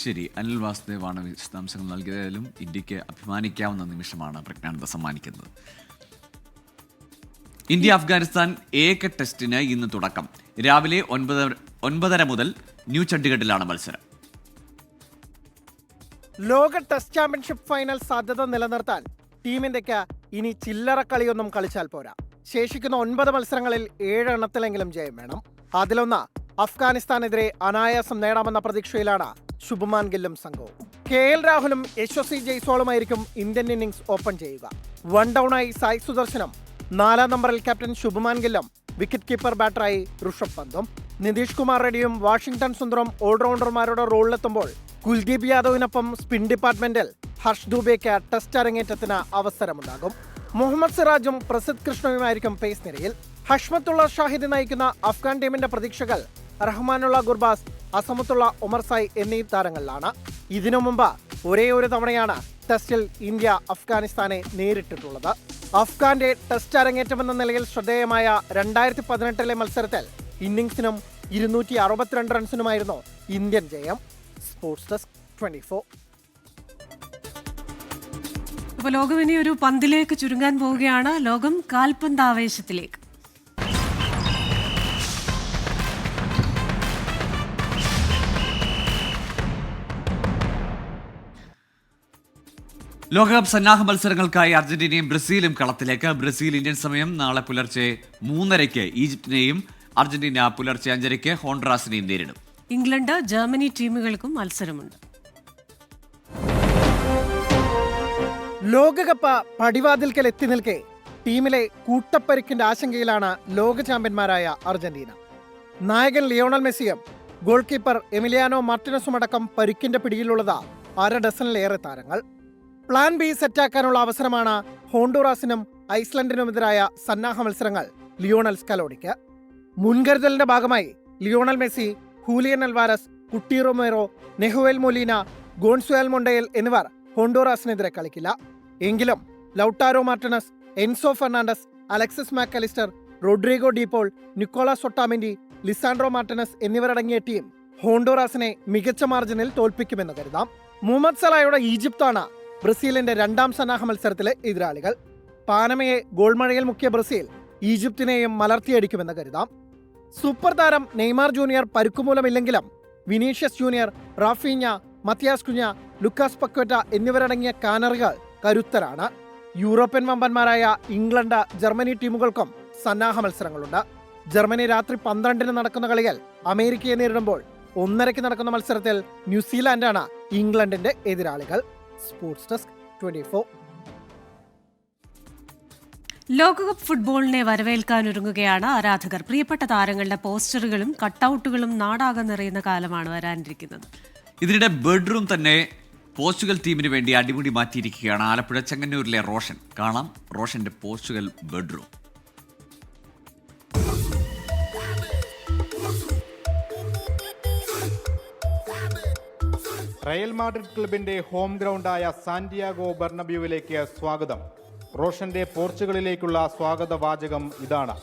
ശരി, അനിൽ വാസുദേവാണ് വിശദാംശങ്ങൾ നൽകിയതായാലും ഇന്ത്യക്ക് അഭിമാനിക്കാവുന്ന നിമിഷമാണ് പ്രജ്ഞാനന്ദ സമ്മാനിക്കുന്നത്. ഇന്ത്യ അഫ്ഗാനിസ്ഥാൻ ഏക ടെസ്റ്റിന് ഇന്ന് തുടക്കം. രാവിലെ 9:30 മുതൽ ന്യൂ ചണ്ഡീഗഡിലാണ് മത്സരം. ലോക ടെസ്റ്റ് ചാമ്പ്യൻഷിപ്പ് ഫൈനൽ സാധ്യത നിലനിർത്താൻ ടീം ഇന്ത്യക്ക് ഇനി ചില്ലറ കളിയൊന്നും കളിച്ചാൽ പോരാ. ശേഷിക്കുന്ന 9 മത്സരങ്ങളിൽ 7 എണ്ണത്തിലെങ്കിലും ജയം വേണം. അതിലൊന്ന് അഫ്ഗാനിസ്ഥാനെതിരെ അനായാസം നേടാമെന്ന പ്രതീക്ഷയിലാണ് ശുഭ്മാൻ ഗില്ലും സംഘവും. KL രാഹുലും യശസ്വി ജയ്സ്വാളുമായിരിക്കും ഇന്ത്യൻ ഇന്നിംഗ്സ് ഓപ്പൺ ചെയ്യുക. 1 ഡൗണായി സായ് സുദർശനും 4-ാം നമ്പറിൽ ക്യാപ്റ്റൻ ശുഭ്മാൻ ഗില്ലും വിക്കറ്റ് കീപ്പർ ബാറ്ററായി ഋഷഭ് പന്തും. നിതീഷ് കുമാർ റെഡ്ഡിയും വാഷിംഗ്ടൺ സുന്ദറും ഓൾറൗണ്ടർമാരുടെ റോളിലെത്തുമ്പോൾ കുൽദീപ് യാദവിനൊപ്പം സ്പിൻ ഡിപ്പാർട്ട്മെന്റിൽ ഹർഷ് ദുബേക്ക് ടെസ്റ്റ് അരങ്ങേറ്റത്തിന് അവസരമുണ്ടാകും. മുഹമ്മദ് സിറാജും പ്രസിദ്ധ് കൃഷ്ണയുമായിരിക്കും പേസ് നിരയിൽ. ഹഷ്മത്തുള്ള ഷാഹിദ് നയിക്കുന്ന അഫ്ഗാൻ ടീമിന്റെ പ്രതീക്ഷകൾ റഹ്മാനുള്ള ഗുർബാസ്, അസമത്തുള്ള ഒമർ സായ് എന്നീ താരങ്ങളിലാണ്. ഇതിനു മുമ്പ് ഒരേ ഒരു തവണയാണ് ടെസ്റ്റിൽ ഇന്ത്യ അഫ്ഗാനിസ്ഥാനെ നേരിട്ടിട്ടുള്ളത്. അഫ്ഗാന്റെ ടെസ്റ്റ് അരങ്ങേറ്റമെന്ന നിലയിൽ ശ്രദ്ധേയമായ 2018 മത്സരത്തിൽ ഇന്നിംഗ്സിനും 262 റൺസിനുമായിരുന്നു ഇന്ത്യൻ ജയം. Sports desk 24. അപ്പോൾ ലോകം ഇനി ഒരു പന്തിലേക്ക് ചുരുങ്ങാൻ പോവുകയാണ്. ലോകം കാൽപന്താവേശത്തിലേക്ക്. ലോകകപ്പ് സന്നാഹ മത്സരങ്ങൾക്കായി അർജന്റീനയും ബ്രസീലും കളത്തിലേക്ക്. ബ്രസീൽ ഇന്ത്യൻ സമയം നാളെ പുലർച്ചെ 3:30 ഈജിപ്തിനെയും അർജന്റീന പുലർച്ചെ 5:30 ഹോണ്ട്രാസിനെയും നേരിടും. ഇംഗ്ലണ്ട്, ജർമ്മനി ടീമുകൾക്കും മത്സരമുണ്ട്. ലോകകപ്പ് പടിവാതിൽക്കൽ എത്തി നിൽക്കെ ടീമിലെ കൂട്ടപ്പരുക്കിന്റെ ആശങ്കയിലാണ് ലോക ചാമ്പ്യന്മാരായ അർജന്റീന. നായകൻ ലിയോണൽ മെസ്സിയും ഗോൾ കീപ്പർ എമിലിയാനോ മാർട്ടിനസും അടക്കം പരുക്കിന്റെ പിടിയിലുള്ളത് 1/2 ഡസനിലേറെ താരങ്ങൾ. പ്ലാൻ ബി സെറ്റാക്കാനുള്ള അവസരമാണ് ഹോണ്ടുറാസിനും ഐസ്ലൻഡിനുമെതിരായ സന്നാഹ മത്സരങ്ങൾ ലിയോണൽ സ്കലോണിക്ക്. മുൻകരുതലിന്റെ ഭാഗമായി Lionel Messi, Julian Alvarez, Cuti Romero, Nahuel Molina, Gonzalo Montiel എന്നിവർ ഹോണ്ടുറാസിനെതിരെ കളിക്കില്ല. എങ്കിലും Lautaro Martinez, Enzo Fernandez, Alexis Mac Allister, Rodrigo De Paul, Nicolas Otamendi, Lisandro Martinez എന്നിവരടങ്ങിയ ടീം ഹോണ്ടുറാസിനെ മികച്ച മാർജിനിൽ തോൽപ്പിക്കുമെന്ന് കരുതാം. മുഹമ്മദ് സലായുടെ ഈജിപ്താണ് ബ്രസീലിന്റെ 2-ാം സന്നാഹ മത്സരത്തിലെ എതിരാളികൾ. പാനമയെ ഗോൾമഴയിൽ മുക്കിയ ബ്രസീൽ ഈജിപ്തിനെയും മലർത്തിയടിക്കുമെന്ന് കരുതാം. സൂപ്പർ താരം നെയ്മാർ ജൂനിയർ പരുക്കുമൂലമില്ലെങ്കിലും Vinicius junior, Raphinha, Matheus Cunha, Lucas Paqueta എന്നിവരടങ്ങിയ കാനറികൾ കരുത്തരാണ്. യൂറോപ്യൻ വമ്പന്മാരായ ഇംഗ്ലണ്ട്, ജർമ്മനി ടീമുകൾക്കും സന്നാഹ മത്സരങ്ങളുണ്ട്. ജർമ്മനി രാത്രി 12-ന് നടക്കുന്ന കളികൾ അമേരിക്കയെ നേരിടുമ്പോൾ 1:30 നടക്കുന്ന മത്സരത്തിൽ ന്യൂസിലാൻഡാണ് ഇംഗ്ലണ്ടിന്റെ എതിരാളികൾ. Sports desk 24. ലോകകപ്പ് ഫുട്ബോളിനെ വരവേൽക്കാനൊരുങ്ങുകയാണ് ആരാധകർ. പ്രിയപ്പെട്ട താരങ്ങളുടെ പോസ്റ്ററുകളും കട്ടൌട്ടുകളും നാടാകെ നിറയുന്ന കാലമാണ് വരാനിരിക്കുന്നത്. ഇതിനിടെ ബെഡ്റൂം തന്നെ പോർച്ചുഗൽ ടീമിന് വേണ്ടി അടിമുടി മാറ്റിയിരിക്കുകയാണ്. ആലപ്പുഴ ചെങ്ങന്നൂരിലെ റോഷൻ. കാണാം റോഷന്റെ പോർച്ചുഗൽ ബെഡ്റൂം. റയൽ മാഡ്രിഡ് ക്ലബിന്റെ ഹോം ഗ്രൗണ്ടായ സാന്റിയാഗോ ബെർണബ്യൂവിലേക്ക് സ്വാഗതം. റോഷന്റെ പോർച്ചുഗലിലേക്കുള്ള സ്വാഗത വാചകം ഇതാണ്: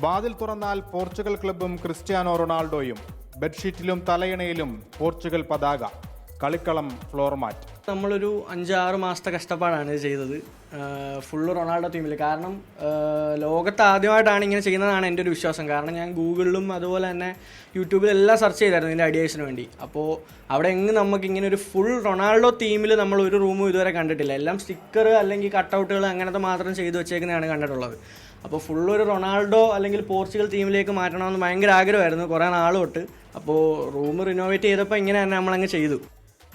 വാതിൽ തുറന്നാൽ പോർച്ചുഗൽ ക്ലബും ക്രിസ്ത്യാനോ റൊണാൾഡോയും. ബെഡ്ഷീറ്റിലും തലയണയിലും പോർച്ചുഗൽ പതാക. കളിക്കളം ഫ്ലോർ മാറ്റ്. നമ്മളൊരു 5-6 മാസത്തെ കഷ്ടപ്പാടാണ് ഇത് ചെയ്തത്, ഫുള്ള് റൊണാൾഡോ ടീമിൽ. കാരണം ലോകത്ത് ആദ്യമായിട്ടാണ് ഇങ്ങനെ ചെയ്യുന്നതാണ് എൻ്റെ ഒരു വിശ്വാസം. കാരണം ഞാൻ ഗൂഗിളിലും അതുപോലെ തന്നെ യൂട്യൂബിലെല്ലാം സെർച്ച് ചെയ്തായിരുന്നു ഇതിൻ്റെ ഐഡിയാസിന് വേണ്ടി. അപ്പോൾ അവിടെ എങ്ങും നമുക്ക് ഇങ്ങനെ ഒരു ഫുൾ റൊണാൾഡോ ടീമിൽ നമ്മൾ ഒരു റൂമും ഇതുവരെ കണ്ടിട്ടില്ല. എല്ലാം സ്റ്റിക്കർ അല്ലെങ്കിൽ കട്ടൗട്ടുകൾ അങ്ങനത്തെ മാത്രം ചെയ്തു വെച്ചേക്കുന്നതാണ് കണ്ടിട്ടുള്ളത്. അപ്പോൾ ഫുള്ളൊരു റൊണാൾഡോ അല്ലെങ്കിൽ പോർച്ചുഗൽ ടീമിലേക്ക് മാറ്റണമെന്ന് ഭയങ്കര ആഗ്രഹമായിരുന്നു കുറേ നാൾ തൊട്ട്. അപ്പോൾ റൂം റിനോവേറ്റ് ചെയ്തപ്പോൾ ഇങ്ങനെ തന്നെ നമ്മളങ്ങ് ചെയ്തു.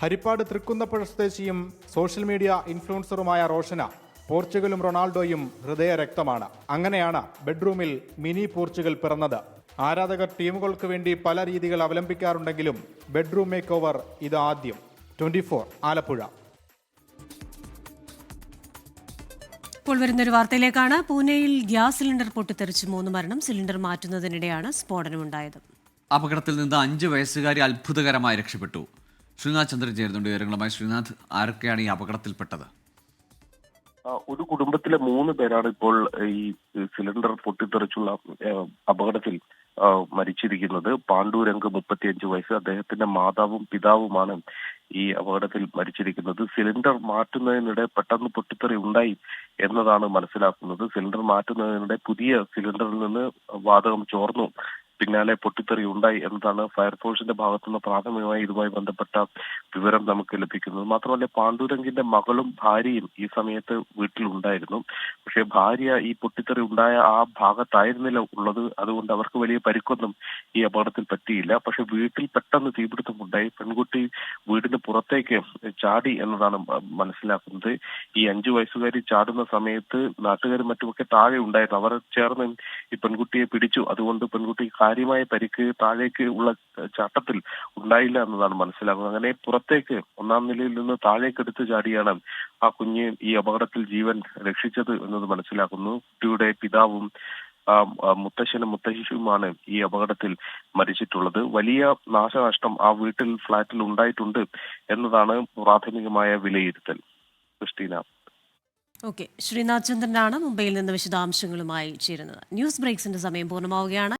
ഹരിപ്പാട് തൃക്കുന്നപ്പുഴ സ്വദേശിയും സോഷ്യൽ മീഡിയ ഇൻഫ്ലുവൻസറുമായ റോഷന പോർച്ചുഗലും റൊണാൾഡോയും ഹൃദയരക്തമാണ്. അങ്ങനെയാണ് ബെഡ്റൂമിൽ മിനി പോർച്ചുഗൽ പിറന്നത്. ആരാധകർ ടീമുകൾക്ക് വേണ്ടി പല രീതികൾ അവലംബിക്കാറുണ്ടെങ്കിലും ബെഡ്റൂം മേക്ക് ഓവർ ഇത് ആദ്യം. 24 ആലപ്പുഴ. ഇപ്പോൾ വരുന്നൊരു വാർത്തയിലേക്കാണ്. പൂനെയിൽ ഗ്യാസ് സിലിണ്ടർ പൊട്ടിത്തെറിച്ച് 3 മരണം. സിലിണ്ടർ മാറ്റുന്നതിനിടെയാണ് സ്ഫോടനമുണ്ടായത്. അപകടത്തിൽ നിന്ന് 5 വയസ്സുകാരി അത്ഭുതകരമായി രക്ഷപ്പെട്ടു. ശ്രീനാഥ് ചന്ദ്രൻ ചേരുന്നുണ്ട് വിവരങ്ങളുമായി. ശ്രീനാഥ്, ആരൊക്കെയാണ് ഈ അപകടത്തിൽപ്പെട്ടത്? ഒരു കുടുംബത്തിലെ 3 പേരാണ് ഇപ്പോൾ ഈ സിലിണ്ടർ പൊട്ടിത്തെറിച്ചുള്ള അപകടത്തിൽ മരിച്ചിരിക്കുന്നത്. പാണ്ഡുരംഗ് 35 വയസ്സ്, അദ്ദേഹത്തിന്റെ മാതാവും പിതാവുമാണ് ഈ അപകടത്തിൽ മരിച്ചിരിക്കുന്നത്. സിലിണ്ടർ മാറ്റുന്നതിനിടെ പെട്ടെന്ന് പൊട്ടിത്തെറി ഉണ്ടായി എന്നതാണ് മനസ്സിലാക്കുന്നത്. സിലിണ്ടർ മാറ്റുന്നതിനിടെ പുതിയ സിലിണ്ടറിൽ നിന്ന് വാതകം ചോർന്നു, പിന്നാലെ പൊട്ടിത്തെറി ഉണ്ടായി എന്നതാണ് ഫയർഫോഴ്സിന്റെ ഭാഗത്തുനിന്ന് പ്രാഥമികമായി ഇതുമായി ബന്ധപ്പെട്ട വിവരം നമുക്ക് ലഭിക്കുന്നത്. മാത്രമല്ല, പാണ്ഡുരംഗിന്റെ മകളും ഭാര്യയും ഈ സമയത്ത് വീട്ടിലുണ്ടായിരുന്നു. പക്ഷേ ഭാര്യ ഈ പൊട്ടിത്തെറി ഉണ്ടായ ആ ഭാഗത്തായിരുന്നില്ല ഉള്ളത്. അതുകൊണ്ട് അവർക്ക് വലിയ പരിക്കൊന്നും ഈ അപകടത്തിൽ പറ്റിയില്ല. പക്ഷെ വീട്ടിൽ പെട്ടെന്ന് തീപിടുത്തമുണ്ടായി. പെൺകുട്ടി വീടിന് പുറത്തേക്ക് ചാടി എന്നതാണ് മനസ്സിലാക്കുന്നത്. ഈ 5 വയസ്സുകാരി ചാടുന്ന സമയത്ത് നാട്ടുകാരും മറ്റുമൊക്കെ താഴെ ഉണ്ടായിരുന്നു. അവർ ചേർന്ന് ഈ പെൺകുട്ടിയെ പിടിച്ചു. അതുകൊണ്ട് പെൺകുട്ടി കാര്യമായ പരിക്ക് താഴേക്ക് ഉള്ള ചാട്ടത്തിൽ ഉണ്ടായില്ല എന്നതാണ് മനസ്സിലാക്കുന്നത്. അങ്ങനെ പുറത്തേക്ക് 1ാം നിലയിൽ നിന്ന് താഴേക്ക് എടുത്ത് ചാടിയാണ് ആ കുഞ്ഞ് ഈ അപകടത്തിൽ ജീവൻ രക്ഷിച്ചത് എന്നത് മനസ്സിലാക്കുന്നു. കുട്ടിയുടെ പിതാവും മുത്തശ്ശനും മുത്തശ്ശിയുമാണ് ഈ അപകടത്തിൽ മരിച്ചിട്ടുള്ളത്. വലിയ നാശനഷ്ടം ആ വീട്ടിൽ ഫ്ളാറ്റിൽ ഉണ്ടായിട്ടുണ്ട് എന്നതാണ് പ്രാഥമികമായ വിലയിരുത്തൽ. ക്രിസ്റ്റീന. ഓക്കെ, ശ്രീനാഥ് ചന്ദ്രനാണ് മുംബൈയിൽ നിന്ന് വിശദാംശങ്ങളുമായി ചേരുന്നത്. ന്യൂസ് ബ്രേക്സിന്റെ സമയം പൂർണ്ണമാവുകയാണ്.